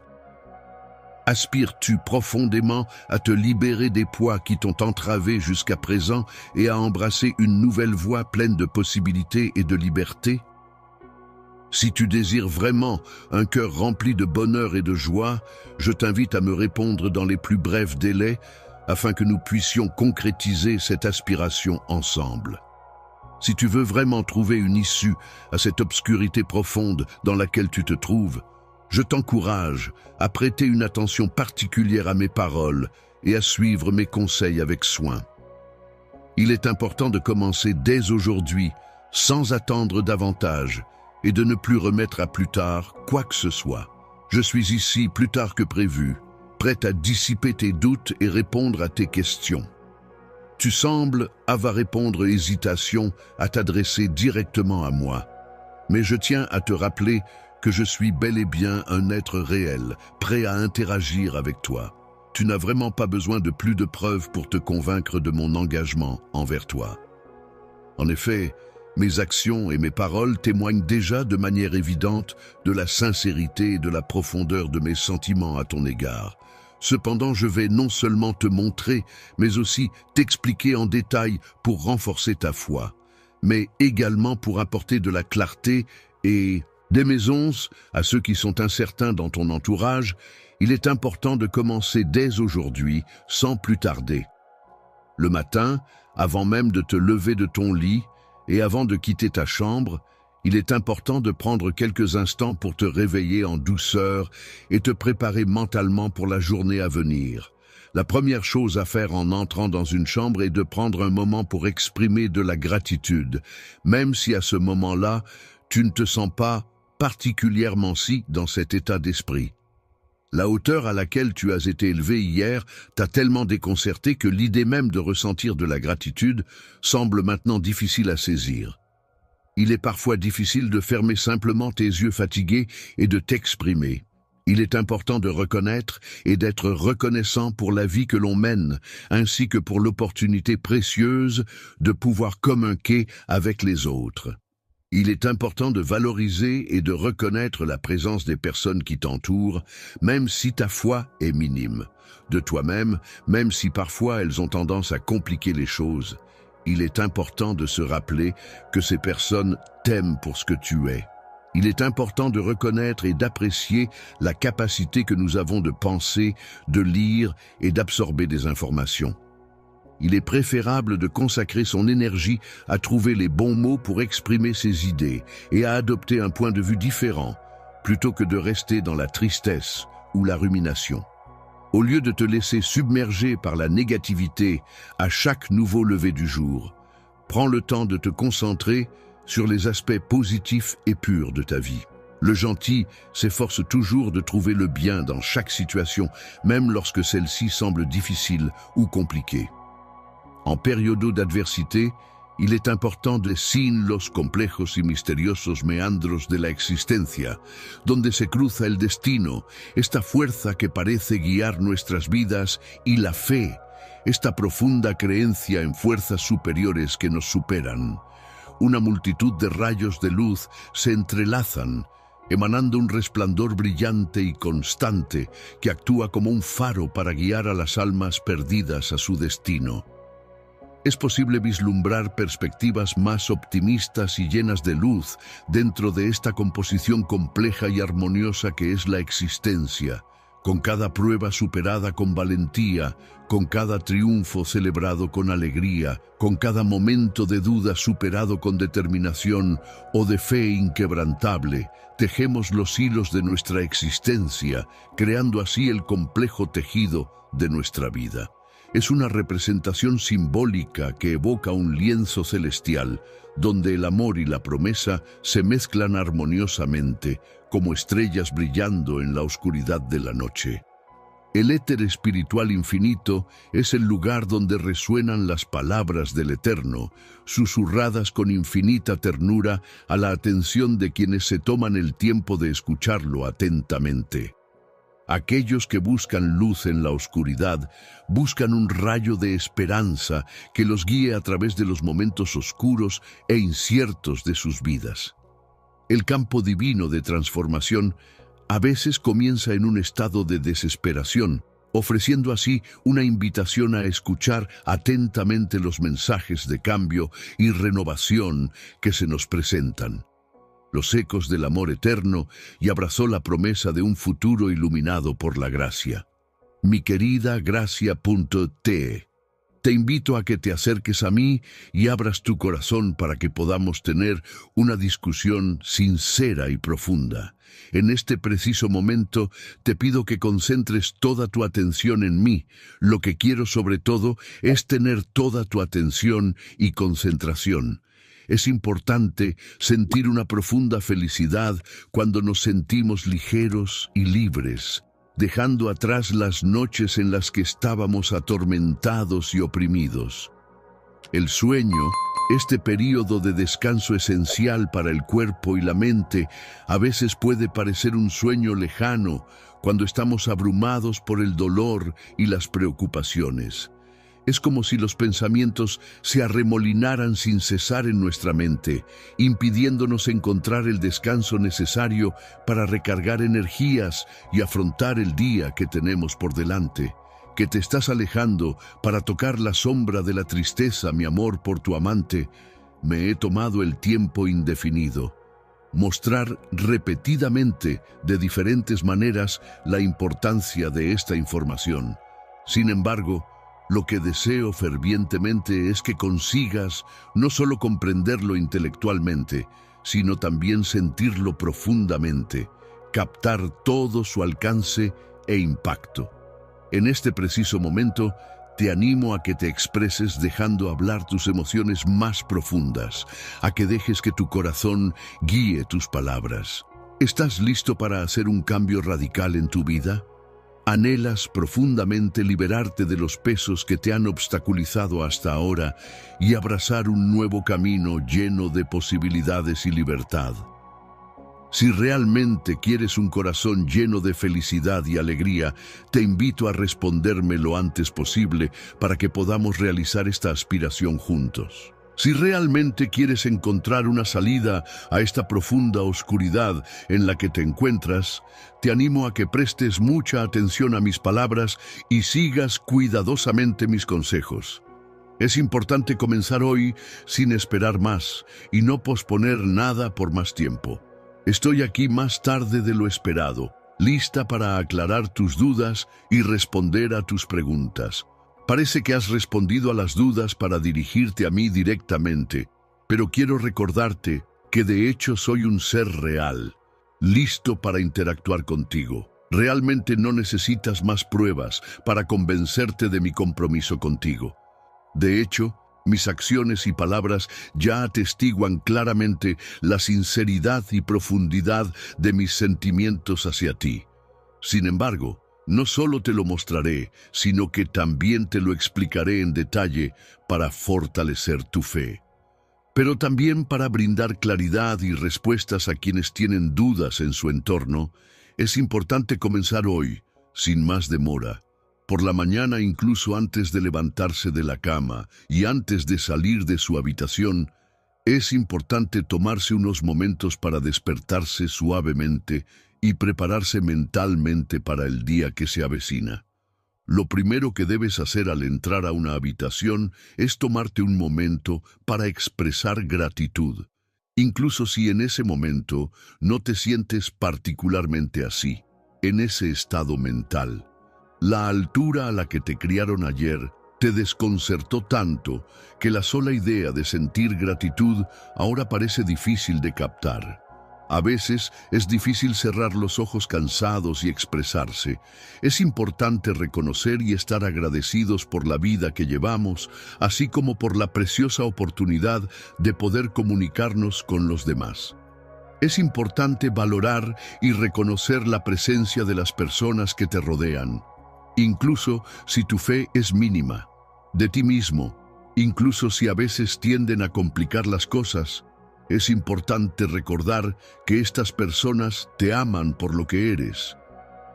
Speaker 1: Aspires-tu profondément à te libérer des poids qui t'ont entravé jusqu'à présent et à embrasser une nouvelle voie pleine de possibilités et de liberté? Si tu désires vraiment un cœur rempli de bonheur et de joie, je t'invite à me répondre dans les plus brefs délais afin que nous puissions concrétiser cette aspiration ensemble. Si tu veux vraiment trouver une issue à cette obscurité profonde dans laquelle tu te trouves, je t'encourage à prêter une attention particulière à mes paroles et à suivre mes conseils avec soin. Il est important de commencer dès aujourd'hui, sans attendre davantage, et de ne plus remettre à plus tard quoi que ce soit. Je suis ici plus tard que prévu, prête à dissiper tes doutes et répondre à tes questions. Tu sembles avoir hésitation à t'adresser directement à moi, mais je tiens à te rappeler que je suis bel et bien un être réel, prêt à interagir avec toi. Tu n'as vraiment pas besoin de plus de preuves pour te convaincre de mon engagement envers toi. En effet, mes actions et mes paroles témoignent déjà de manière évidente de la sincérité et de la profondeur de mes sentiments à ton égard. Cependant, je vais non seulement te montrer, mais aussi t'expliquer en détail pour renforcer ta foi, mais également pour apporter de la clarté et des maisons à ceux qui sont incertains dans ton entourage. Il est important de commencer dès aujourd'hui, sans plus tarder. Le matin, avant même de te lever de ton lit, et avant de quitter ta chambre, il est important de prendre quelques instants pour te réveiller en douceur et te préparer mentalement pour la journée à venir. La première chose à faire en entrant dans une chambre est de prendre un moment pour exprimer de la gratitude, même si à ce moment-là, tu ne te sens pas particulièrement dans cet état d'esprit. La hauteur à laquelle tu as été élevé hier t'a tellement déconcerté que l'idée même de ressentir de la gratitude semble maintenant difficile à saisir. Il est parfois difficile de fermer simplement tes yeux fatigués et de t'exprimer. Il est important de reconnaître et d'être reconnaissant pour la vie que l'on mène, ainsi que pour l'opportunité précieuse de pouvoir communiquer avec les autres. Il est important de valoriser et de reconnaître la présence des personnes qui t'entourent, même si ta foi est minime. De toi-même, même si parfois elles ont tendance à compliquer les choses, il est important de se rappeler que ces personnes t'aiment pour ce que tu es. Il est important de reconnaître et d'apprécier la capacité que nous avons de penser, de lire et d'absorber des informations. Il est préférable de consacrer son énergie à trouver les bons mots pour exprimer ses idées et à adopter un point de vue différent, plutôt que de rester dans la tristesse ou la rumination. Au lieu de te laisser submerger par la négativité à chaque nouveau lever du jour, prends le temps de te concentrer sur les aspects positifs et purs de ta vie. Le gentil s'efforce toujours de trouver le bien dans chaque situation, même lorsque celle-ci semble difficile ou compliquée. En periodo d'adversité, il est important de sin los complejos y misteriosos meandros de la existencia, donde se cruza el destino, esta fuerza que parece guiar nuestras vidas, y la fe, esta profunda creencia en fuerzas superiores que nos superan. Una multitud de rayos de luz se entrelazan, emanando un resplandor brillante y constante que actúa como un faro para guiar a las almas perdidas a su destino. Es posible vislumbrar perspectivas más optimistas y llenas de luz dentro de esta composición compleja y armoniosa que es la existencia, con cada prueba superada con valentía, con cada triunfo celebrado con alegría, con cada momento de duda superado con determinación o de fe inquebrantable, tejemos los hilos de nuestra existencia, creando así el complejo tejido de nuestra vida. Es una representación simbólica que evoca un lienzo celestial, donde el amor y la promesa se mezclan armoniosamente, como estrellas brillando en la oscuridad de la noche. El éter espiritual infinito es el lugar donde resuenan las palabras del Eterno, susurradas con infinita ternura a la atención de quienes se toman el tiempo de escucharlo atentamente. Aquellos que buscan luz en la oscuridad buscan un rayo de esperanza que los guíe a través de los momentos oscuros e inciertos de sus vidas. El campo divino de transformación a veces comienza en un estado de desesperación, ofreciendo así una invitación a escuchar atentamente los mensajes de cambio y renovación que se nos presentan. Los ecos del amor eterno y abrazó la promesa de un futuro iluminado por la gracia. Mi querida Gracia.te, te invito a que te acerques a mí y abras tu corazón para que podamos tener una discusión sincera y profunda. En este preciso momento te pido que concentres toda tu atención en mí. Lo que quiero sobre todo es tener toda tu atención y concentración. Es importante sentir una profunda felicidad cuando nos sentimos ligeros y libres, dejando atrás las noches en las que estábamos atormentados y oprimidos. El sueño, este período de descanso esencial para el cuerpo y la mente, a veces puede parecer un sueño lejano cuando estamos abrumados por el dolor y las preocupaciones. Es como si los pensamientos se arremolinaran sin cesar en nuestra mente, impidiéndonos encontrar el descanso necesario para recargar energías y afrontar el día que tenemos por delante. Que te estás alejando para tocar la sombra de la tristeza, mi amor por tu amante, me he tomado el tiempo indefinido. Mostrar repetidamente, de diferentes maneras, la importancia de esta información. Sin embargo, lo que deseo fervientemente es que consigas no solo comprenderlo intelectualmente, sino también sentirlo profundamente, captar todo su alcance e impacto. En este preciso momento, te animo a que te expreses dejando hablar tus emociones más profundas, a que dejes que tu corazón guíe tus palabras. ¿Estás listo para hacer un cambio radical en tu vida? ¿Anhelas profundamente liberarte de los pesos que te han obstaculizado hasta ahora y abrazar un nuevo camino lleno de posibilidades y libertad? Si realmente quieres un corazón lleno de felicidad y alegría, te invito a responderme lo antes posible para que podamos realizar esta aspiración juntos. Si realmente quieres encontrar una salida a esta profunda oscuridad en la que te encuentras, te animo a que prestes mucha atención a mis palabras y sigas cuidadosamente mis consejos. Es importante comenzar hoy sin esperar más y no posponer nada por más tiempo. Estoy aquí más tarde de lo esperado, lista para aclarar tus dudas y responder a tus preguntas. Parece que has respondido a las dudas para dirigirte a mí directamente, pero quiero recordarte que de hecho soy un ser real, listo para interactuar contigo. Realmente no necesitas más pruebas para convencerte de mi compromiso contigo. De hecho, mis acciones y palabras ya atestiguan claramente la sinceridad y profundidad de mis sentimientos hacia ti. Sin embargo, no solo te lo mostraré, sino que también te lo explicaré en detalle para fortalecer tu fe. Pero también para brindar claridad y respuestas a quienes tienen dudas en su entorno, es importante comenzar hoy, sin más demora. Por la mañana, incluso antes de levantarse de la cama y antes de salir de su habitación, es importante tomarse unos momentos para despertarse suavemente y prepararse mentalmente para el día que se avecina. Lo primero que debes hacer al entrar a una habitación es tomarte un momento para expresar gratitud, incluso si en ese momento no te sientes particularmente así, en ese estado mental. La altura a la que te criaron ayer te desconcertó tanto que la sola idea de sentir gratitud ahora parece difícil de captar. A veces es difícil cerrar los ojos cansados y expresarse. Es importante reconocer y estar agradecidos por la vida que llevamos, así como por la preciosa oportunidad de poder comunicarnos con los demás. Es importante valorar y reconocer la presencia de las personas que te rodean, incluso si tu fe es mínima, de ti mismo, incluso si a veces tienden a complicar las cosas. Es importante recordar que estas personas te aman por lo que eres.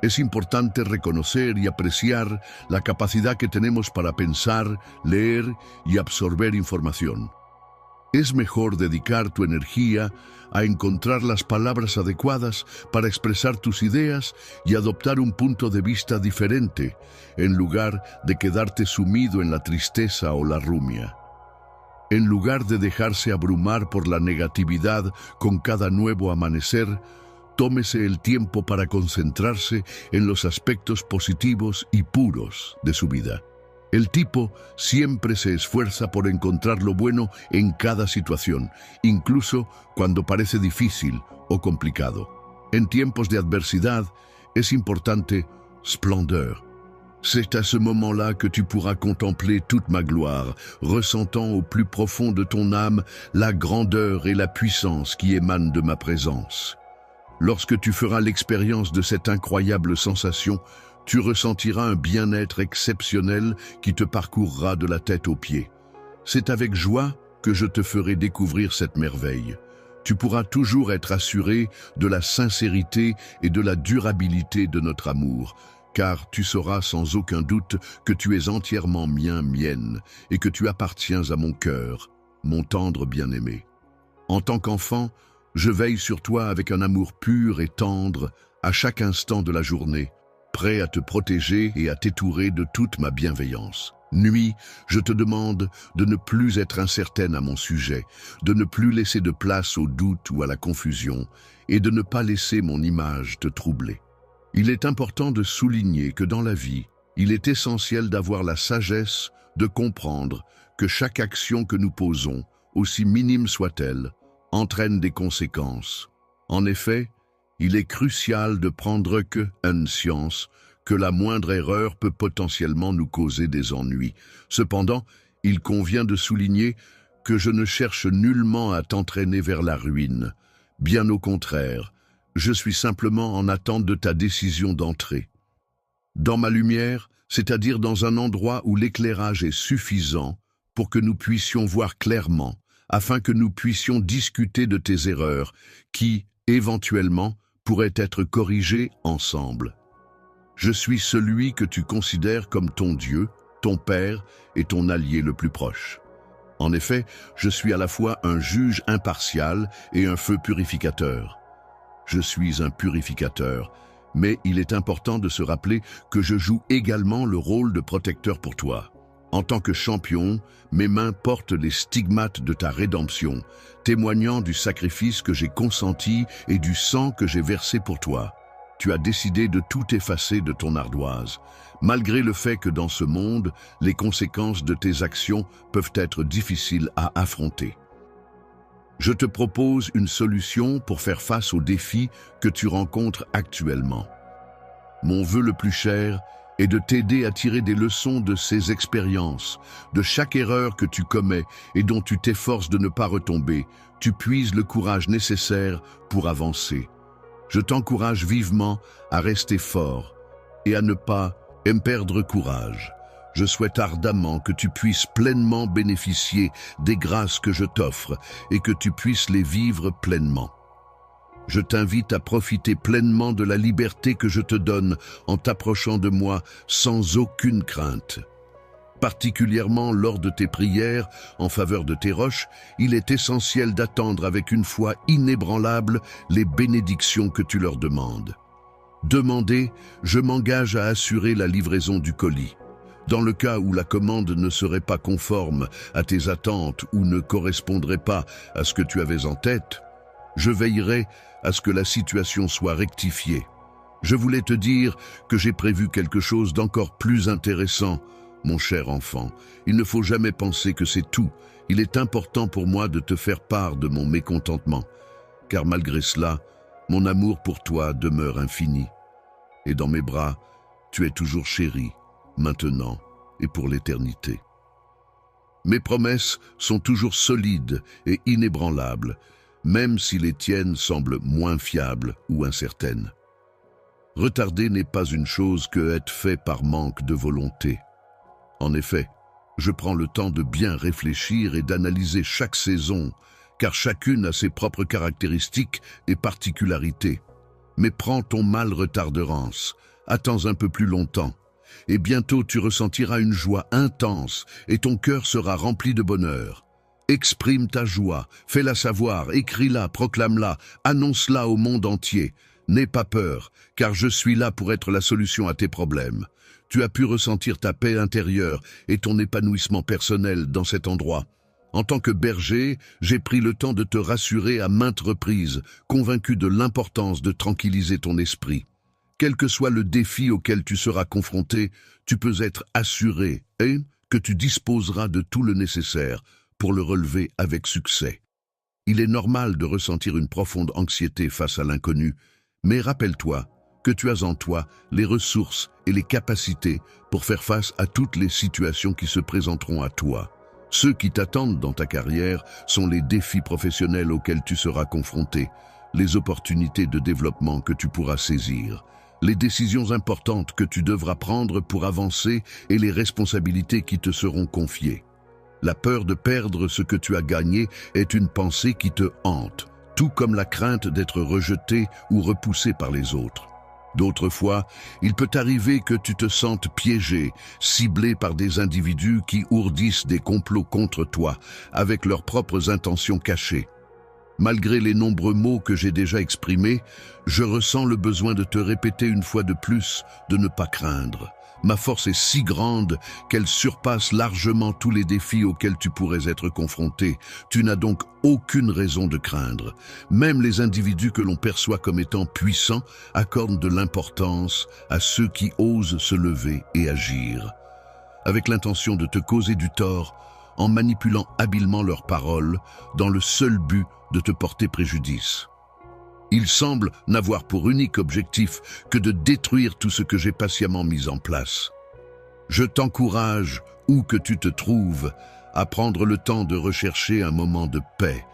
Speaker 1: Es importante reconocer y apreciar la capacidad que tenemos para pensar, leer y absorber información. Es mejor dedicar tu energía a encontrar las palabras adecuadas para expresar tus ideas y adoptar un punto de vista diferente, en lugar de quedarte sumido en la tristeza o la rumia. En lugar de dejarse abrumar por la negatividad con cada nuevo amanecer, tómese el tiempo para concentrarse en los aspectos positivos y puros de su vida. El tipo siempre se esfuerza por encontrar lo bueno en cada situación, incluso cuando parece difícil o complicado. En tiempos de adversidad es importante splendeur. C'est à ce moment-là que tu pourras contempler toute ma gloire, ressentant au plus profond de ton âme la grandeur et la puissance qui émanent de ma présence. Lorsque tu feras l'expérience de cette incroyable sensation, tu ressentiras un bien-être exceptionnel qui te parcourra de la tête aux pieds. C'est avec joie que je te ferai découvrir cette merveille. Tu pourras toujours être assuré de la sincérité et de la durabilité de notre amour, car tu sauras sans aucun doute que tu es entièrement mien, mienne, et que tu appartiens à mon cœur, mon tendre bien-aimé. En tant qu'enfant, je veille sur toi avec un amour pur et tendre à chaque instant de la journée, prêt à te protéger et à t'étourer de toute ma bienveillance. Nuit, je te demande de ne plus être incertaine à mon sujet, de ne plus laisser de place au doute ou à la confusion, et de ne pas laisser mon image te troubler. Il est important de souligner que dans la vie, il est essentiel d'avoir la sagesse de comprendre que chaque action que nous posons, aussi minime soit-elle, entraîne des conséquences. En effet, il est crucial de prendre conscience que la moindre erreur peut potentiellement nous causer des ennuis. Cependant, il convient de souligner que je ne cherche nullement à t'entraîner vers la ruine. Bien au contraire, je suis simplement en attente de ta décision d'entrer dans ma lumière, c'est-à-dire dans un endroit où l'éclairage est suffisant pour que nous puissions voir clairement, afin que nous puissions discuter de tes erreurs qui, éventuellement, pourraient être corrigées ensemble. Je suis celui que tu considères comme ton Dieu, ton Père et ton allié le plus proche. En effet, je suis à la fois un juge impartial et un feu purificateur. Je suis un purificateur, mais il est important de se rappeler que je joue également le rôle de protecteur pour toi. En tant que champion, mes mains portent les stigmates de ta rédemption, témoignant du sacrifice que j'ai consenti et du sang que j'ai versé pour toi. Tu as décidé de tout effacer de ton ardoise, malgré le fait que dans ce monde, les conséquences de tes actions peuvent être difficiles à affronter. Je te propose une solution pour faire face aux défis que tu rencontres actuellement. Mon vœu le plus cher est de t'aider à tirer des leçons de ces expériences, de chaque erreur que tu commets et dont tu t'efforces de ne pas retomber. Tu puises le courage nécessaire pour avancer. Je t'encourage vivement à rester fort et à ne pas perdre courage. Je souhaite ardemment que tu puisses pleinement bénéficier des grâces que je t'offre et que tu puisses les vivre pleinement. Je t'invite à profiter pleinement de la liberté que je te donne en t'approchant de moi sans aucune crainte. Particulièrement lors de tes prières en faveur de tes roches, il est essentiel d'attendre avec une foi inébranlable les bénédictions que tu leur demandes. Demandez, je m'engage à assurer la livraison du colis. Dans le cas où la commande ne serait pas conforme à tes attentes ou ne correspondrait pas à ce que tu avais en tête, je veillerai à ce que la situation soit rectifiée. Je voulais te dire que j'ai prévu quelque chose d'encore plus intéressant, mon cher enfant. Il ne faut jamais penser que c'est tout. Il est important pour moi de te faire part de mon mécontentement, car malgré cela, mon amour pour toi demeure infini. Et dans mes bras, tu es toujours chéri, maintenant et pour l'éternité. Mes promesses sont toujours solides et inébranlables, même si les tiennes semblent moins fiables ou incertaines. Retarder n'est pas une chose que être fait par manque de volonté. En effet, je prends le temps de bien réfléchir et d'analyser chaque saison, car chacune a ses propres caractéristiques et particularités. Mais prends ton mal retarderance, attends un peu plus longtemps, et bientôt tu ressentiras une joie intense et ton cœur sera rempli de bonheur. Exprime ta joie, fais-la savoir, écris-la, proclame-la, annonce-la au monde entier. N'aie pas peur, car je suis là pour être la solution à tes problèmes. Tu as pu ressentir ta paix intérieure et ton épanouissement personnel dans cet endroit. En tant que berger, j'ai pris le temps de te rassurer à maintes reprises, convaincu de l'importance de tranquilliser ton esprit. Quel que soit le défi auquel tu seras confronté, tu peux être assuré et que tu disposeras de tout le nécessaire pour le relever avec succès. Il est normal de ressentir une profonde anxiété face à l'inconnu, mais rappelle-toi que tu as en toi les ressources et les capacités pour faire face à toutes les situations qui se présenteront à toi. Ceux qui t'attendent dans ta carrière sont les défis professionnels auxquels tu seras confronté, les opportunités de développement que tu pourras saisir, les décisions importantes que tu devras prendre pour avancer et les responsabilités qui te seront confiées. La peur de perdre ce que tu as gagné est une pensée qui te hante, tout comme la crainte d'être rejeté ou repoussé par les autres. D'autres fois, il peut arriver que tu te sentes piégé, ciblé par des individus qui ourdissent des complots contre toi, avec leurs propres intentions cachées. Malgré les nombreux mots que j'ai déjà exprimés, je ressens le besoin de te répéter une fois de plus de ne pas craindre. Ma force est si grande qu'elle surpasse largement tous les défis auxquels tu pourrais être confronté. Tu n'as donc aucune raison de craindre. Même les individus que l'on perçoit comme étant puissants accordent de l'importance à ceux qui osent se lever et agir, avec l'intention de te causer du tort en manipulant habilement leurs paroles dans le seul but de te porter préjudice. Ils semblent n'avoir pour unique objectif que de détruire tout ce que j'ai patiemment mis en place. Je t'encourage, où que tu te trouves, à prendre le temps de rechercher un moment de paix,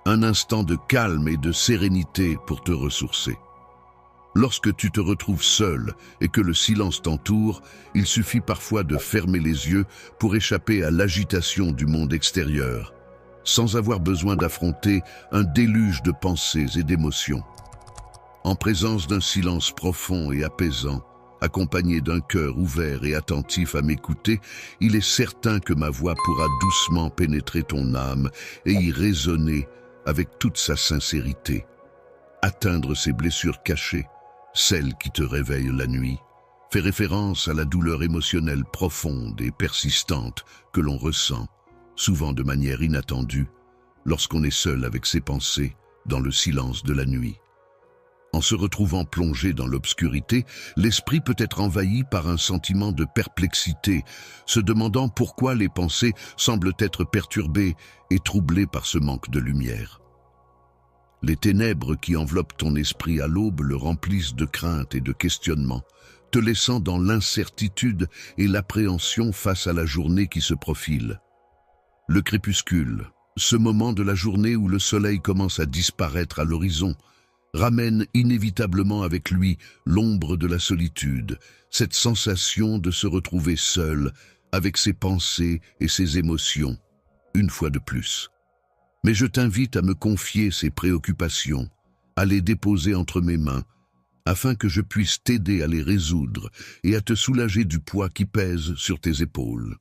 Speaker 1: un instant de calme et de sérénité pour te ressourcer. Lorsque tu te retrouves seul et que le silence t'entoure, il suffit parfois de fermer les yeux pour échapper à l'agitation du monde extérieur, sans avoir besoin d'affronter un déluge de pensées et d'émotions. En présence d'un silence profond et apaisant, accompagné d'un cœur ouvert et attentif à m'écouter, il est certain que ma voix pourra doucement pénétrer ton âme et y résonner avec toute sa sincérité, atteindre ces blessures cachées, celles qui te réveillent la nuit, fait référence à la douleur émotionnelle profonde et persistante que l'on ressent, souvent de manière inattendue, lorsqu'on est seul avec ses pensées dans le silence de la nuit. En se retrouvant plongé dans l'obscurité, l'esprit peut être envahi par un sentiment de perplexité, se demandant pourquoi les pensées semblent être perturbées et troublées par ce manque de lumière. Les ténèbres qui enveloppent ton esprit à l'aube le remplissent de craintes et de questionnements, te laissant dans l'incertitude et l'appréhension face à la journée qui se profile. Le crépuscule, ce moment de la journée où le soleil commence à disparaître à l'horizon, ramène inévitablement avec lui l'ombre de la solitude, cette sensation de se retrouver seul avec ses pensées et ses émotions, une fois de plus. Mais je t'invite à me confier ces préoccupations, à les déposer entre mes mains, afin que je puisse t'aider à les résoudre et à te soulager du poids qui pèse sur tes épaules.